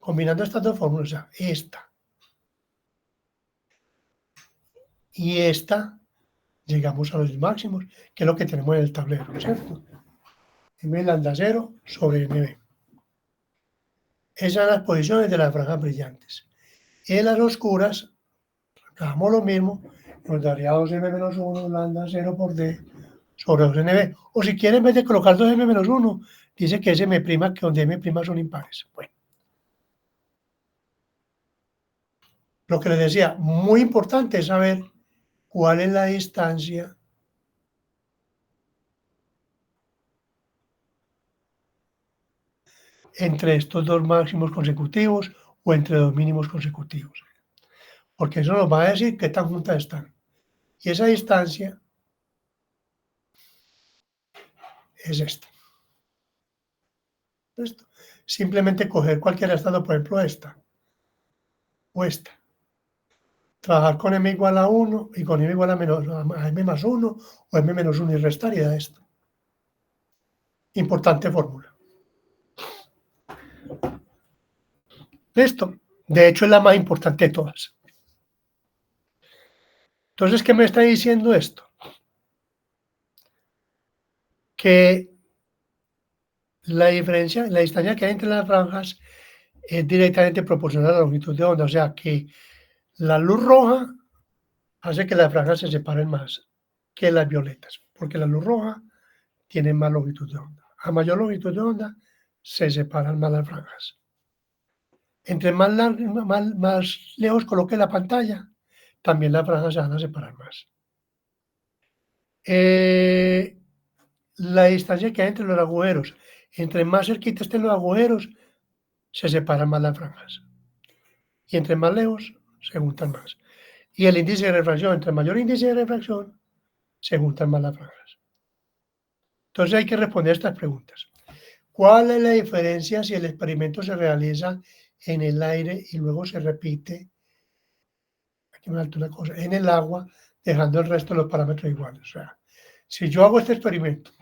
combinando estas dos fórmulas, o sea, esta y esta, llegamos a los máximos, que es lo que tenemos en el tablero, ¿cierto? M lambda 0 sobre NB. Esas son las posiciones de las franjas brillantes. En las oscuras, hagamos lo mismo, nos daría 2m menos 1 lambda 0 por D sobre 2NB. O si quieren, en vez de colocar 2m menos 1, dice que es M', que donde M' son impares. Bueno. Lo que les decía, muy importante es saber cuál es la distancia entre estos dos máximos consecutivos o entre dos mínimos consecutivos. Porque eso nos va a decir qué tan juntas están. Y esa distancia es esta. ¿Listo? Simplemente coger cualquier estado, por ejemplo esta o esta. Trabajar con m igual a 1 y con m igual a m más 1 o m menos 1 y restar y da esto. Importante fórmula. Listo. De hecho, es la más importante de todas. Entonces, ¿qué me está diciendo esto? Que la diferencia, la distancia que hay entre las franjas es directamente proporcional a la longitud de onda. O sea, que la luz roja hace que las franjas se separen más que las violetas, porque la luz roja tiene más longitud de onda. A mayor longitud de onda, se separan más las franjas. Entre más lejos coloque la pantalla, también las franjas se van a separar más. La distancia que hay entre los agujeros, entre más cerquita estén los agujeros, se separan más las franjas. Y entre más lejos, se juntan más. Y el índice de refracción, entre mayor índice de refracción, se juntan más las franjas. Entonces hay que responder estas preguntas. ¿Cuál es la diferencia si el experimento se realiza en el aire y luego se repite, aquí me falta una cosa, en el agua, dejando el resto de los parámetros iguales? O sea, si yo hago este experimento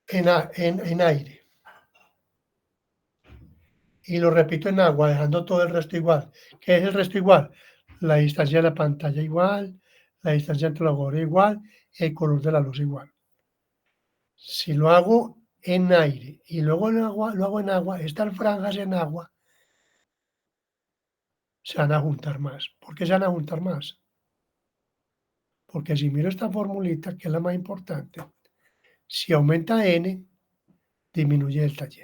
en aire y lo repito en agua, dejando todo el resto igual, ¿qué es el resto igual? La distancia de la pantalla igual, la distancia entre los agujeros igual, el color de la luz igual. Si lo hago en aire y luego lo hago en agua, estas franjas en agua se van a juntar más. ¿Por qué se van a juntar más? Porque si miro esta formulita, que es la más importante, si aumenta n, disminuye delta y.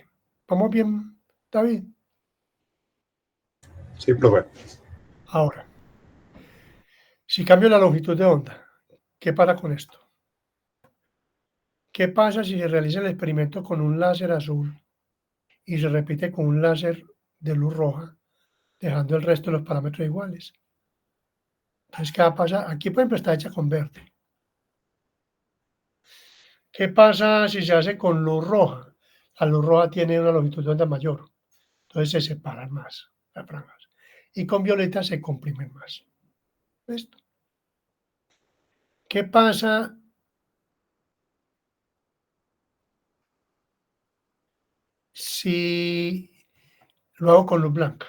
¿Vamos bien, David? Sí, profe. Ahora, si cambio la longitud de onda, ¿qué pasa con esto? ¿Qué pasa si se realiza el experimento con un láser azul y se repite con un láser de luz roja, dejando el resto de los parámetros iguales? Entonces, ¿qué va a pasar? Aquí, por ejemplo, está hecha con verde. ¿Qué pasa si se hace con luz roja? La luz roja tiene una longitud de onda mayor, entonces se separan más las franjas. Y con violeta se comprimen más. ¿Listo? ¿Qué pasa si lo hago con luz blanca?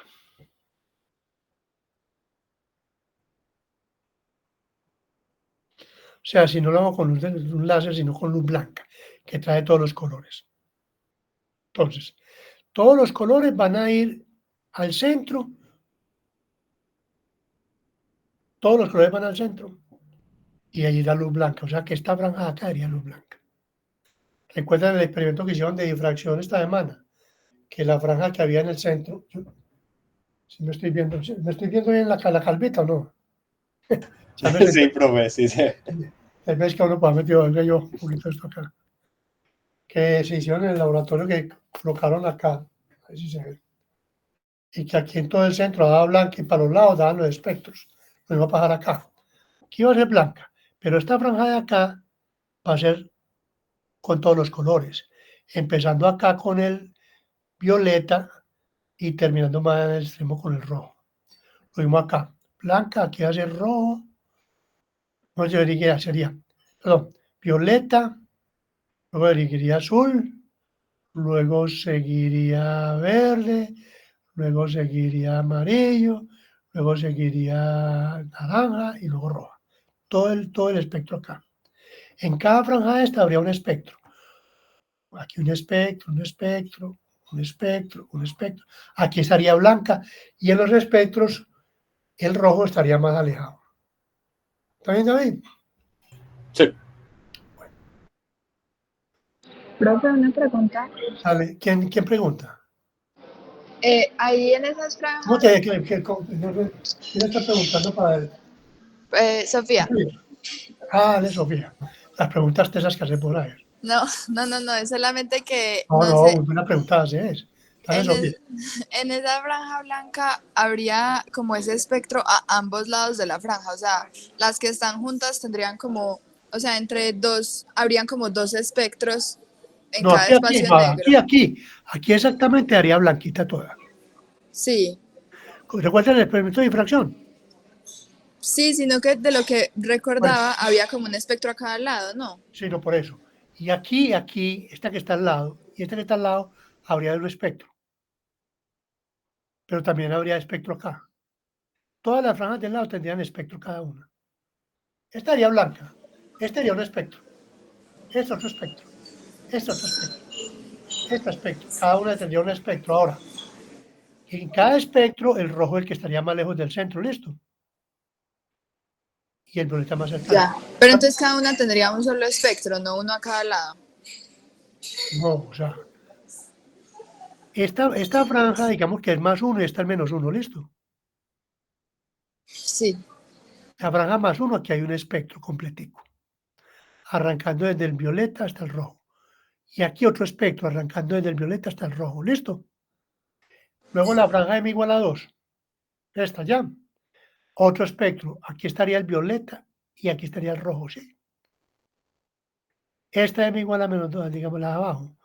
O sea, si no lo hago con luz de un láser, sino con luz blanca, que trae todos los colores. Entonces, todos los colores van a ir al centro. Todos los colores van al centro. Y allí da luz blanca. O sea, que esta franja de acá sería luz blanca. ¿Recuerdan el experimento que hicieron de difracción esta semana? Que la franja que había en el centro, si me estoy viendo bien la calvita o no. Sí, profe, sí, sí. Tal vez que uno pueda meter yo un poquito esto acá. Que se hicieron en el laboratorio que colocaron acá. A ver si se ve. Y que aquí en todo el centro daba blanca y para los lados daban los espectros. Lo iba a pasar acá. Aquí iba a ser blanca. Pero esta franja de acá va a ser con todos los colores. Empezando acá con el violeta y terminando más en el extremo con el rojo. Lo mismo acá. Blanca, aquí va a ser rojo. No sería, perdón, violeta, luego seguiría azul, luego seguiría verde, luego seguiría amarillo, luego seguiría naranja y luego roja. Todo el espectro acá. En cada franja esta habría un espectro. Aquí un espectro, un espectro, un espectro, un espectro. Aquí estaría blanca y en los espectros el rojo estaría más alejado. ¿Está bien, David? Sí. Profe, una pregunta. Sale. ¿Quién pregunta? Ahí en esas franjas. ¿Cómo te ¿quién está preguntando para él? Sofía. De Sofía. Las preguntas esas que hace por ahí. No, es solamente que, No, sé, muy buena pregunta, sí es. Dale, Sofía. en esa franja blanca habría como ese espectro a ambos lados de la franja, o sea, las que están juntas tendrían como, o sea, entre dos, habrían como dos espectros en No, cada espacio negro. Aquí exactamente haría blanquita toda. Sí. ¿Recuerdan el experimento de difracción? Sí, sino que de lo que recordaba había como un espectro a cada lado, ¿no? Sí, no, por eso. Y aquí, esta que está al lado, y esta que está al lado, habría un espectro. Pero también habría espectro acá. Todas las franjas del lado tendrían espectro cada una. Esta sería blanca. Este sería un espectro. Este otro espectro. Este otro espectro. Este espectro. Cada una tendría un espectro. Ahora, en cada espectro, el rojo es el que estaría más lejos del centro. ¿Listo? Y el violeta más cercano. Ya. Pero entonces cada una tendría un solo espectro, no uno a cada lado. No, o sea, esta franja, digamos que es más 1 y esta es menos 1, ¿listo? Sí. La franja más 1, aquí hay un espectro completico, arrancando desde el violeta hasta el rojo. Y aquí otro espectro, arrancando desde el violeta hasta el rojo, ¿listo? Luego la franja M igual a 2, esta ya. Otro espectro, aquí estaría el violeta y aquí estaría el rojo, ¿sí? Esta M igual a menos 2, digamos la de abajo.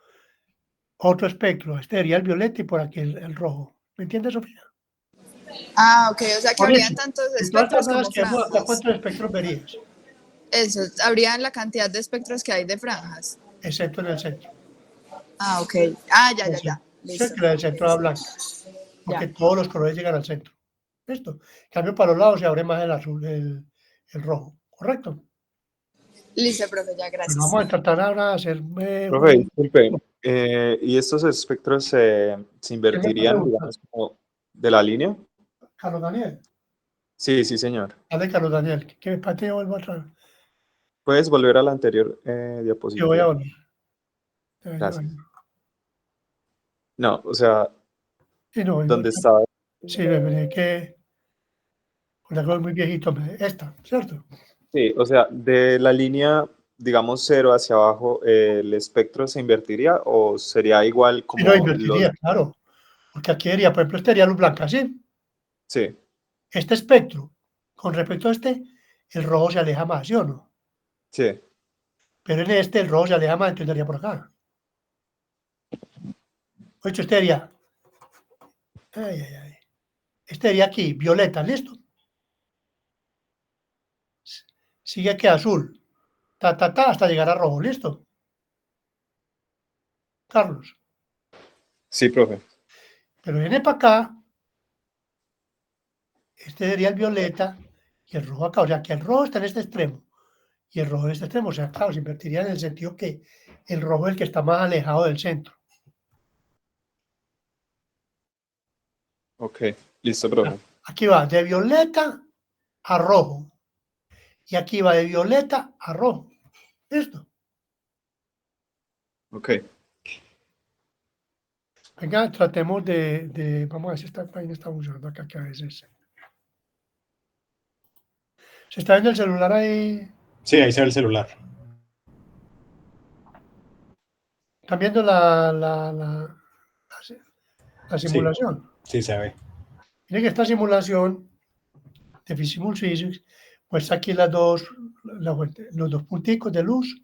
Otro espectro, este sería el violeta y por aquí el rojo. ¿Me entiendes, Sofía? Ah, ok, o sea que Por habrían eso, tantos en todas espectros estas como franjas que vemos acá, franjas. ¿cuántos espectros verías? Eso, habrían la cantidad de espectros que hay de franjas. Excepto en el centro. Ah, ok. Ah, ya. Sé Listo. que la del centro era blanca, porque Ya. todos los colores llegan al centro. ¿Listo? En cambio, para los lados se abre más el azul, el rojo. ¿Correcto? Listo, profe, ya, Bueno, gracias. vamos a tratar ahora de hacer... Profe, disculpe, ¿y estos espectros se invertirían, pregunta. digamos, como de la línea? Carlos Daniel. Sí, sí, señor. Dale, Carlos Daniel, que pateo el atrás. Puedes volver a la anterior Yo voy a diapositiva. volver. Gracias. No, o sea, Sí, no, ¿dónde estaba? sí, me veré que una cosa muy viejito, esta, ¿cierto? Sí, o sea, de la línea, digamos, 0 hacia abajo, ¿el espectro se invertiría o sería igual Y no como los... invertiría, claro, porque aquí haría, por ejemplo, este haría luz blanca, ¿sí? Sí, Este espectro, con respecto a este, el rojo se aleja más, ¿sí o no? sí, Pero en este el rojo se aleja más, entonces haría por acá. O hecho, este haría, ay, ay, ay. Este haría aquí, violeta, ¿listo? Sigue aquí azul, hasta llegar a rojo, ¿listo? Carlos. sí, profe. Pero viene para acá, este sería el violeta y el rojo acá. O sea, que el rojo está en este extremo y el rojo en este extremo. O sea, claro, se invertiría en el sentido que el rojo es el que está más alejado del centro. Ok, listo, profe. Aquí va de violeta a rojo. Y aquí va de violeta a rojo. ¿Listo? Ok. Venga, tratemos vamos a ver si esta página está funcionando acá, que a veces. ¿Se está viendo el celular ahí? Sí, ahí se ve el celular. ¿Están viendo la Sí, simulación? sí se ve. Miren que esta simulación de Visible Physics muestra aquí los dos punticos de luz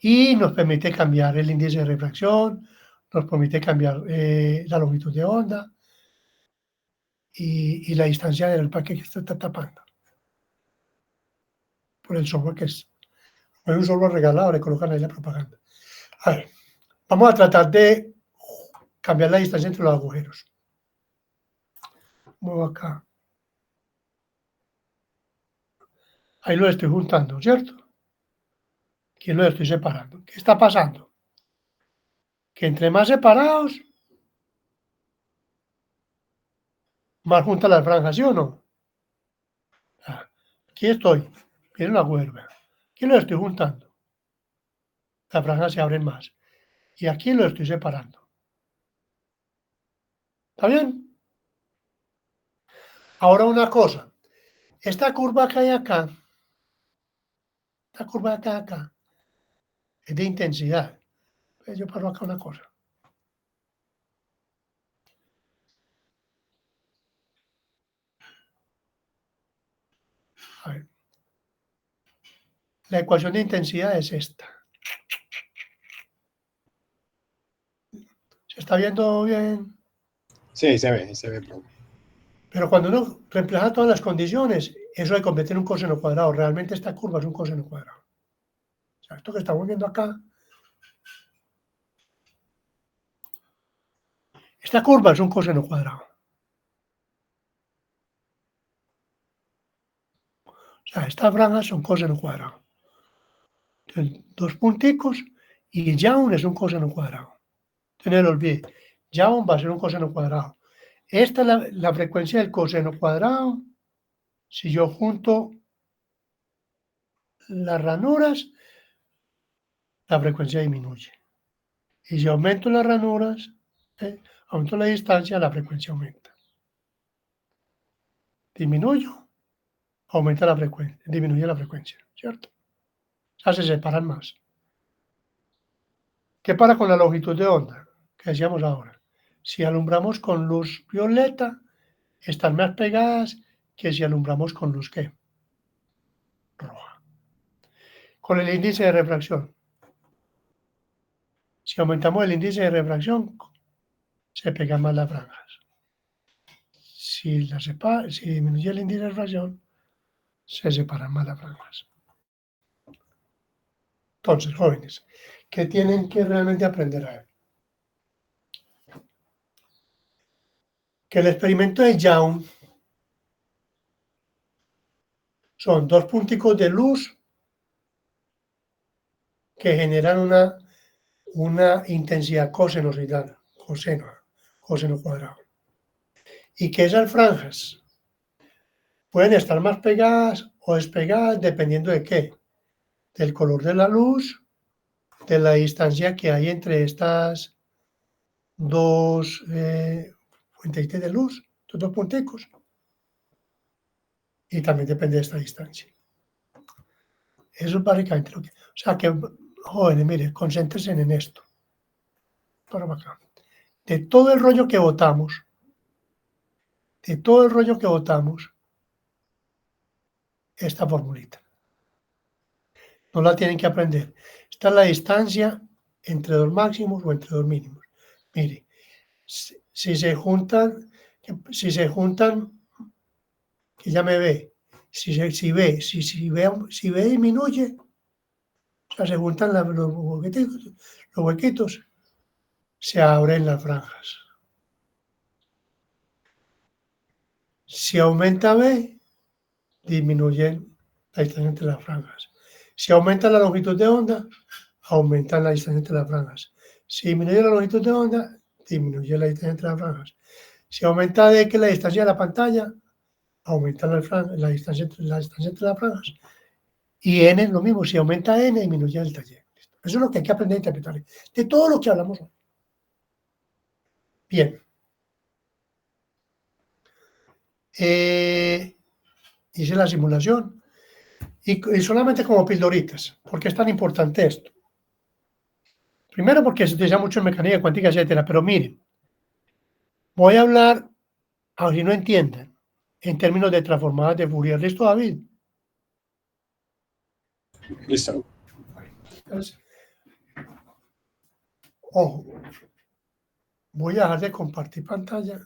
y nos permite cambiar el índice de refracción, nos permite cambiar la longitud de onda y la distancia del parque que se está tapando. Por el software que es. No hay un software regalado, le colocan ahí la propaganda. A ver, vamos a tratar de cambiar la distancia entre los agujeros. Muevo acá. Ahí lo estoy juntando, ¿cierto? Aquí lo estoy separando. ¿Qué está pasando? Que entre más separados, más juntas las franjas, ¿sí o no? Aquí estoy. Miren el agujero. Aquí lo estoy juntando. Las franjas se abren más. Y aquí lo estoy separando. ¿Está bien? Ahora una cosa. Esta curva que hay acá, esta curva que hay acá, es de intensidad. Yo paro acá una cosa. A ver. La ecuación de intensidad es esta. ¿Se está viendo bien? Sí, ahí se ve, profe. Pero cuando uno reemplaza todas las condiciones, eso se convierte en un coseno cuadrado. Realmente esta curva es un coseno cuadrado. O sea, esto que estamos viendo acá, esta curva es un coseno cuadrado. O sea, estas franjas son coseno cuadrado. Entonces, dos punticos y Young es un coseno cuadrado. Entonces, no olvide, Young va a ser un coseno cuadrado. Esta es la frecuencia del coseno cuadrado. Si yo junto las ranuras, la frecuencia disminuye. Y si aumento las ranuras, aumento la distancia, la frecuencia aumenta. Disminuyo, aumenta la frecuencia, disminuye la frecuencia, ¿cierto? O sea, se separan más. ¿Qué pasa con la longitud de onda? Que decíamos ahora. Si alumbramos con luz violeta, están más pegadas que si alumbramos con luz ¿qué? Roja. Con el índice de refracción. Si aumentamos el índice de refracción, se pegan más las franjas. Si disminuye el índice de refracción, se separan más las franjas. Entonces, jóvenes, ¿qué tienen que realmente aprender a ver? Que el experimento de Young son dos punticos de luz que generan una intensidad cosenoidal, coseno cuadrado. y que esas franjas pueden estar más pegadas o despegadas dependiendo de qué, del color de la luz, de la distancia que hay entre estas dos fuentes de luz, estos dos punticos, y también depende de esta distancia. Eso es básicamente lo que... O sea que, jóvenes, mire, concéntrense en esto. Para acá. De todo el rollo que votamos, esta formulita. No la tienen que aprender. Esta es la distancia entre dos máximos o entre dos mínimos. Mire, si se juntan, que ya me ve, si B disminuye, o sea, se juntan los huequitos, se abren las franjas. Si aumenta B, disminuyen la distancia entre las franjas. Si aumenta la longitud de onda, aumenta la distancia entre las franjas. Si disminuye la longitud de onda, disminuye la distancia entre las franjas. Si aumenta D, que es la distancia de la pantalla, aumenta la distancia entre las franjas. Y N es lo mismo, si aumenta N, disminuye el taller. Eso es lo que hay que aprender a interpretar de todo lo que hablamos hoy. Bien. Hice la simulación y solamente como pildoritas. ¿Por qué es tan importante esto? Primero porque se utiliza mucho en mecánica cuántica, etcétera, pero miren, voy a hablar, a ver si no entienden, en términos de transformadas de Fourier. ¿Listo, David? Listo. Entonces, ojo, voy a dejar de compartir pantalla.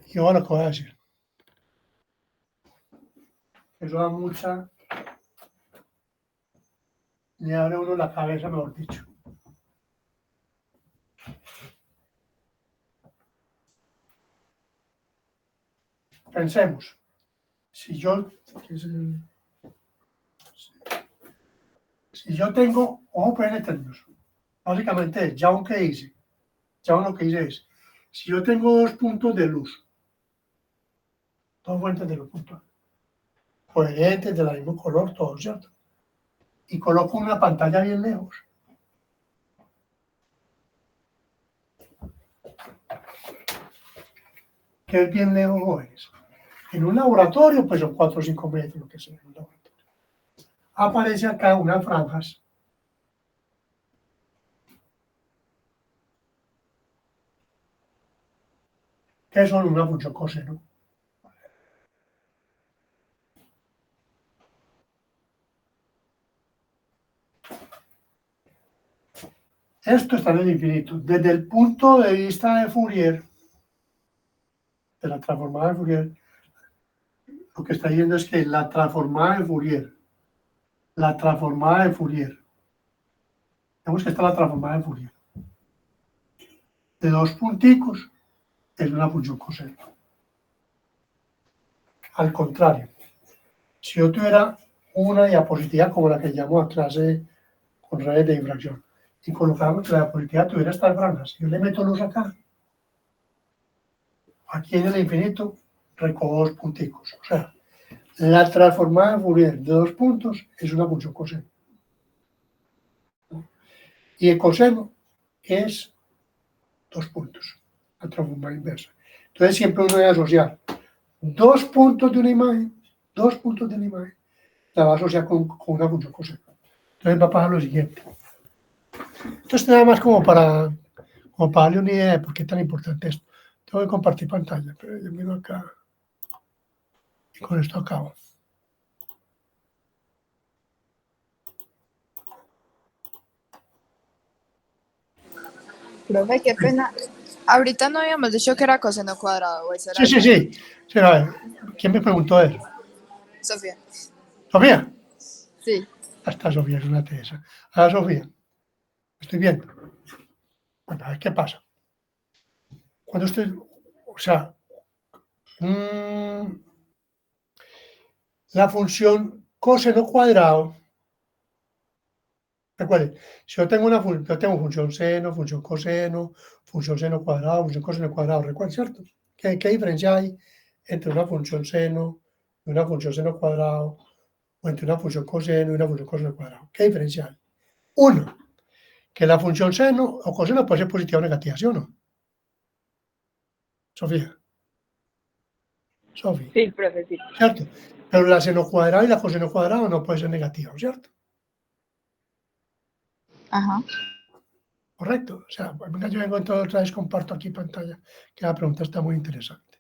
Y ahora lo que voy a decir. Eso da mucha... Le abre a uno la cabeza, mejor dicho. Pensemos, si yo tengo, ojo pues en términos, básicamente ya lo que hice es, si yo tengo dos puntos de luz, dos fuentes de luz puntuales, coherentes, del mismo color, todo, ¿cierto? Y coloco una pantalla bien lejos. ¿Qué es bien lejos, jóvenes? En un laboratorio, pues son 4 o 5 metros, lo que sea, en un laboratorio. Aparece acá unas franjas que son una función coseno. Esto está en el infinito. Desde el punto de vista de Fourier, de la transformada de Fourier, lo que está diciendo es que la transformada de Fourier, vemos que está la transformada de Fourier, de dos punticos, es una función coseno. Al contrario, si yo tuviera una diapositiva como la que llamo a clase con redes de difracción, y colocamos que la diapositiva tuviera estas franjas, yo le meto luz acá, aquí en el infinito recojo dos punticos. O sea, la transformada de Fourier de dos puntos es una función coseno. Y el coseno es dos puntos, la transformada inversa. Entonces siempre uno debe asociar dos puntos de una imagen, la va a asociar con una función coseno. Entonces va a pasar lo siguiente. Entonces nada más como para darle una idea de por qué es tan importante esto. Tengo que compartir pantalla, pero yo miro acá y con esto acabo. Profe, qué pena. Ahorita no habíamos dicho que era coseno cuadrado, ¿o eso era Sí. Sí, a ver, ¿quién me preguntó eso? Sofía. ¿Sofía? Sí. Hasta Sofía es una tesa. Ah, Sofía, estoy viendo. Bueno, a ver qué pasa. Cuando usted, o sea, La función coseno cuadrado, recuerden, si yo tengo yo tengo función seno, función coseno, función seno cuadrado, función coseno cuadrado, recuerden, ¿cierto? ¿Qué diferencia hay entre una función seno y una función seno cuadrado, o entre una función coseno y una función coseno cuadrado? ¿Qué diferencia hay? Uno, que la función seno o coseno puede ser positiva o negativa, ¿sí o no? Sofía. Sofía. Sí, profe, sí. ¿Cierto? Pero la seno cuadrado y la coseno cuadrado no puede ser negativa, ¿cierto? Ajá. Correcto. O sea, pues venga, yo vengo entonces otra vez, comparto aquí pantalla, que la pregunta está muy interesante.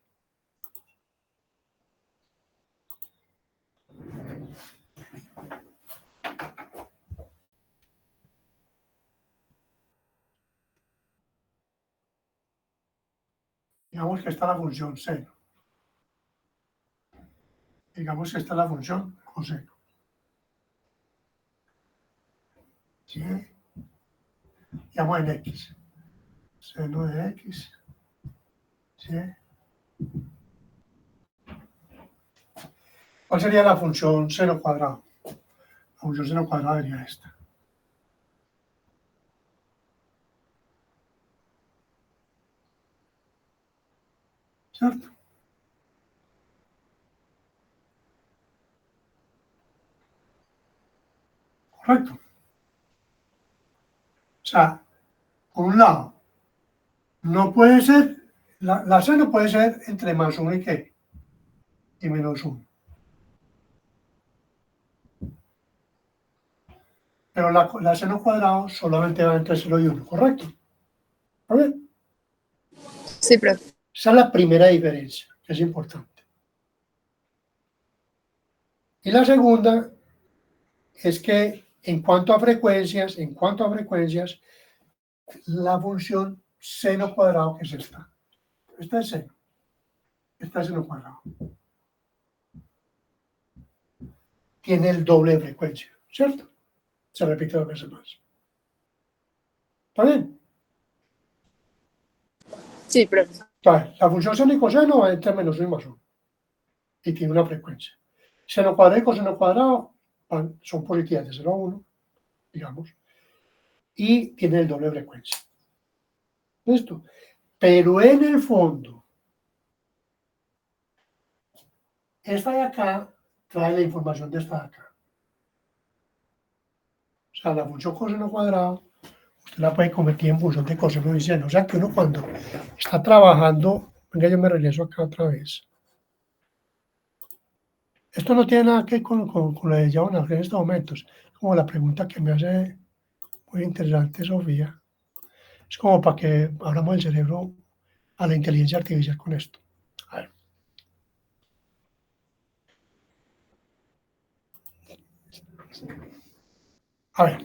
Digamos que está la función seno. Digamos que está la función coseno. ¿Sí? Llamo en X. Seno de X. ¿Sí? ¿Cuál sería la función seno cuadrado? La función seno cuadrado sería esta. ¿Cierto? Correcto. O sea, por un lado, no puede ser, la seno puede ser entre más 1 y qué, y menos 1. Pero la seno cuadrado solamente va entre 0 y 1, ¿correcto? ¿Está bien? Sí, profe. Esa es la primera diferencia, que es importante. Y la segunda es que en cuanto a frecuencias, la función seno cuadrado, que es esta. Esta es seno. Esta es seno cuadrado. Tiene el doble de frecuencia, ¿cierto? Se repite 2 veces más. ¿Está bien? Sí, profe. Entonces, la función seno y coseno va entre menos 1 y más 1. Y tiene una frecuencia. Seno cuadrado y coseno cuadrado son positivas de 0 a 1, digamos, y tienen el doble de frecuencia. ¿Listo? Pero en el fondo, esta de acá trae la información de esta de acá. O sea, la función coseno cuadrado, usted la puede convertir en función de coseno y seno. O sea, que uno cuando está trabajando, venga, yo me regreso acá otra vez. Esto no tiene nada que ver con la de Diagonal en estos momentos. Como la pregunta que me hace muy interesante Sofía. Es como para que abramos el cerebro a la inteligencia artificial con esto. A ver. A ver.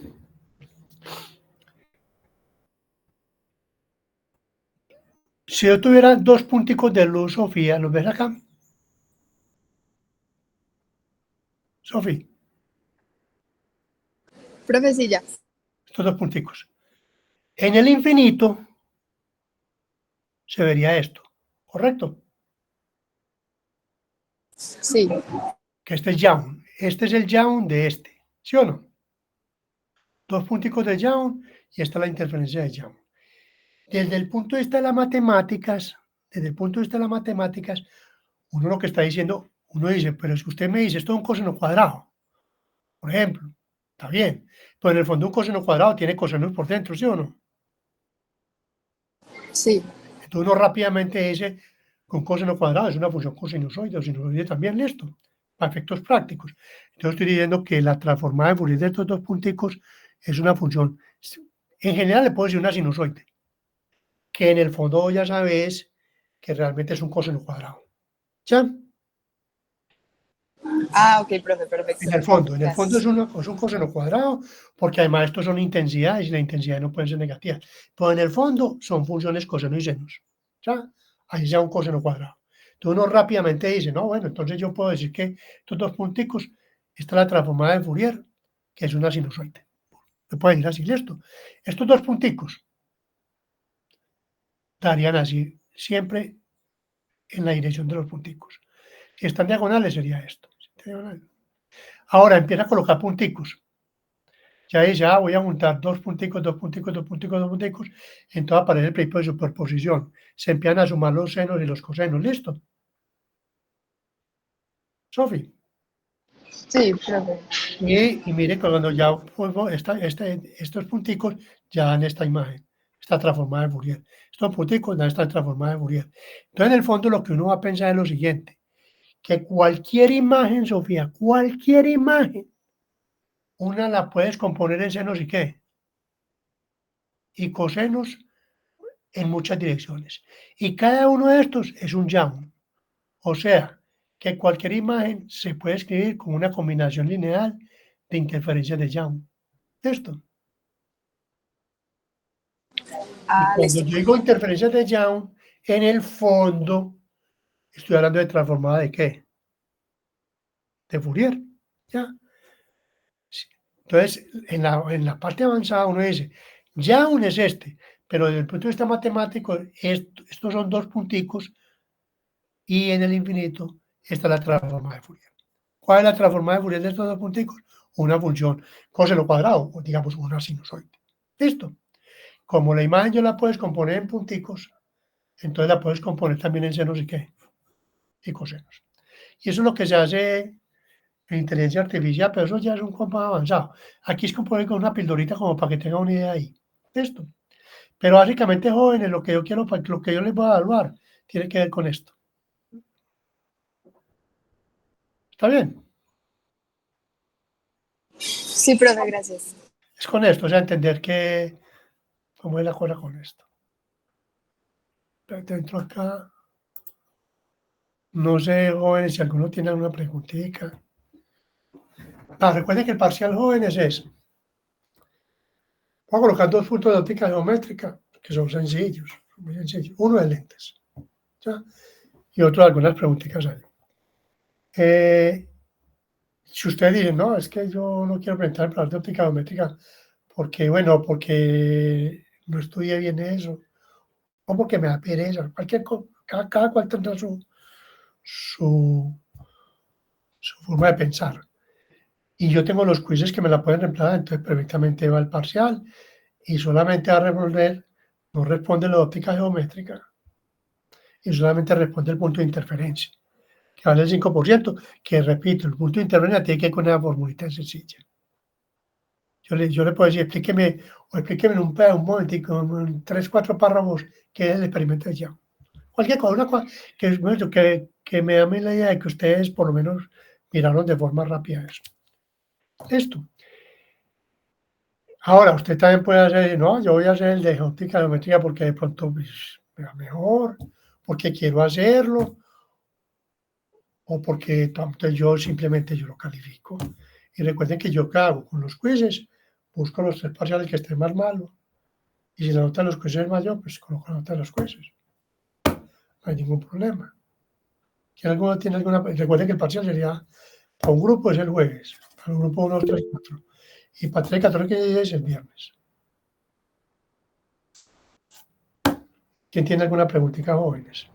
Si yo tuviera 2 punticos de luz, Sofía, ¿los ves acá? Sofía, Profe, sí, ya. estos 2 punticos. En el infinito se vería esto, ¿correcto? Sí. Que este es Young. Este es el Young de este, ¿sí o no? 2 punticos de Young y esta es la interferencia de Young. Desde el punto de vista de las matemáticas, uno lo que está diciendo, uno dice, pero si usted me dice, esto es un coseno cuadrado, por ejemplo, está bien, pero en el fondo un coseno cuadrado tiene cosenos por dentro, ¿sí o no? Sí. Entonces uno rápidamente dice, con coseno cuadrado es una función cosinusoide o sinusoide también, listo, para efectos prácticos. Entonces estoy diciendo que la transformada de Fourier de estos 2 punticos es una función, en general le puedo decir una sinusoide, que en el fondo ya sabes que realmente es un coseno cuadrado. ¿Ya? Ah, ok, profe, perfecto. En el fondo es un coseno cuadrado, porque además estos son intensidades y las intensidades no pueden ser negativas. Pero en el fondo son funciones coseno y senos. ¿Ya? Ahí sea un coseno cuadrado. Entonces uno rápidamente dice, no, bueno, entonces yo puedo decir que estos 2 punticos, esta es la transformada de Fourier, que es una sinusoide. Se puede decir así, listo. Estos 2 punticos darían así, siempre en la dirección de los punticos. Si están diagonales sería esto. Si Ahora empieza a colocar punticos. Ya dice, voy a juntar dos punticos, dos punticos, dos punticos, dos punticos. Entonces aparece el principio de superposición. Se empiezan a sumar los senos y los cosenos. ¿Listo? Sofi. Sí, profe. Y mire que cuando ya pongo estos punticos ya dan esta imagen, esta transformada de Fourier. Estos punticos dan esta transformada de Fourier. Entonces, en el fondo, lo que uno va a pensar es lo siguiente, que cualquier imagen, Sofía, cualquier imagen, una la puedes componer en senos y qué, y cosenos en muchas direcciones. Y cada uno de estos es un Young. O sea, que cualquier imagen se puede escribir con una combinación lineal de interferencias de Young. Esto. Y cuando Listo. yo digo interferencias de Young, en el fondo estoy hablando de transformada de qué? De Fourier. ¿Ya? Sí. Entonces, en la parte avanzada uno dice, Young es este, pero desde el punto de vista matemático, estos son dos punticos y en el infinito está la transformada de Fourier. ¿Cuál es la transformada de Fourier de estos dos punticos? Una función coseno cuadrado, o digamos una sinusoide. ¿Listo? Como la imagen yo la puedes componer en punticos, entonces la puedes componer también en senos y qué, y cosenos. Y eso es lo que se hace en inteligencia artificial, pero eso ya es un poco más avanzado. Aquí es componer con una pildorita como para que tenga una idea ahí. Esto. Pero básicamente, jóvenes, lo que yo quiero, lo que yo les voy a evaluar, tiene que ver con esto. ¿Está bien? Sí, profe, gracias. Es con esto, o sea, entender que, cómo es la cosa con esto. Dentro acá, no sé, jóvenes, si alguno tiene alguna preguntita. Recuerden que el parcial jóvenes es, voy a colocar dos puntos de óptica geométrica, que son sencillos, muy sencillos. Uno de lentes, ¿ya? Y otro de algunas preguntitas ahí. Si ustedes dicen, no, es que yo no quiero presentar el plan de óptica geométrica porque, bueno, porque no estudié bien eso, o porque me da pereza, cada cual tendrá su forma de pensar. Y yo tengo los quizzes que me la pueden reemplazar, entonces perfectamente va el parcial y solamente a resolver, no responde la óptica geométrica y solamente responde el punto de interferencia, que vale el 5%, que repito, el punto de interferencia tiene que ir con una formulita sencilla. Yo le puedo decir, explíqueme en un momentico, en 3, 4 párrafos, qué es el experimento de Young. Cualquier cosa, que me dame la idea de que ustedes por lo menos miraron de forma rápida eso. Esto. Ahora, usted también puede hacer, no, yo voy a hacer el de óptica geométrica porque de pronto pues, me va mejor, porque quiero hacerlo, o porque entonces yo lo califico. Y recuerden que yo, ¿qué hago? Con los quizzes, busco los 3 parciales que estén más malos. Y si la nota de los quizzes es mayor, pues coloco la nota de los quizzes. No hay ningún problema. ¿Quién alguno tiene alguna? Recuerden que el parcial sería, para un grupo es el jueves, para un grupo 1, 2, 3, 4. Y para 3, 14, 15 es el viernes. ¿Quién tiene alguna preguntita, jóvenes?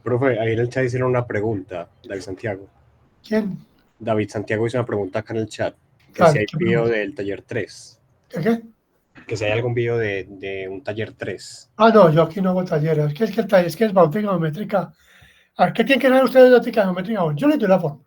Profe, ahí en el chat hicieron una pregunta, David Santiago. ¿Quién? David Santiago hizo una pregunta acá en el chat, que Dale, si hay ¿qué video pregunta? del taller 3, ¿Qué? que si hay algún video de un taller 3. No, yo aquí no hago talleres. Es que es óptica geométrica. A ver, ¿qué tienen que saber ustedes de óptica geométrica? Bueno, yo les doy la fórmula.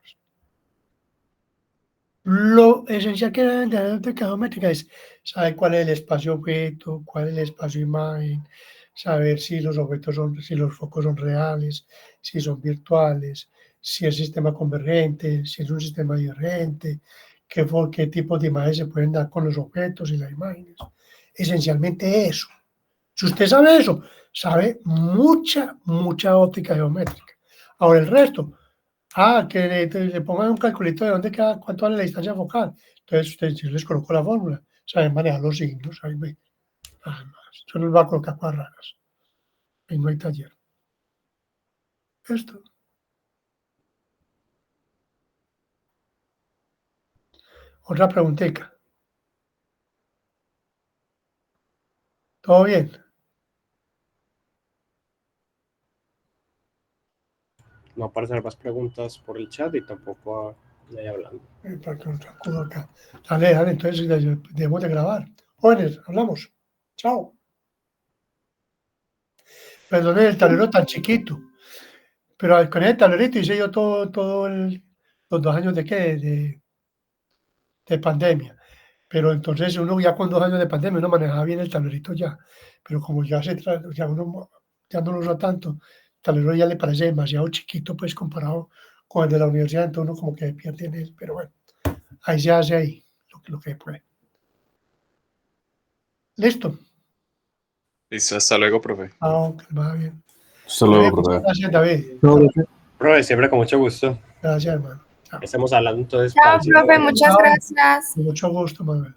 Lo esencial que deben de la óptica geométrica es saber cuál es el espacio objeto, cuál es el espacio imagen, saber si los objetos si los focos son reales, si son virtuales, si es sistema convergente, si es un sistema divergente, qué tipos de imágenes se pueden dar con los objetos y las imágenes. Esencialmente eso. Si usted sabe eso, sabe mucha óptica geométrica. Ahora el resto, que le pongan un calculito de dónde queda, cuánto vale la distancia focal. Entonces yo les coloco la fórmula, saben manejar los signos, ahí ve, nada más. Yo no les voy a colocar cosas raras. Ahí no hay taller. Esto. Otra preguntita. ¿Todo bien? No aparecen más preguntas por el chat y tampoco Ahí hablando. Para que nos sacudo acá. Dale, entonces debemos de grabar. Jóvenes, hablamos. Chao. Perdone el tablero tan chiquito, pero con el tablerito hice yo todo los 2 años de pandemia. Pero entonces uno ya con 2 años de pandemia uno manejaba bien el tablerito ya. Pero como ya uno ya no lo usa tanto, el tablero ya le parece demasiado chiquito, pues comparado con el de la universidad, entonces uno como que pierde en él. Pero bueno, ahí se hace ahí lo que puede. ¿Listo? Listo, hasta luego, profe. Que va bien. Hasta luego, David, profe. muchas gracias, David. Profe, siempre con mucho gusto. Gracias, hermano. Chao. Estamos hablando entonces. Chao, para el profe, muchas Chao. gracias. Con mucho gusto, Manuel.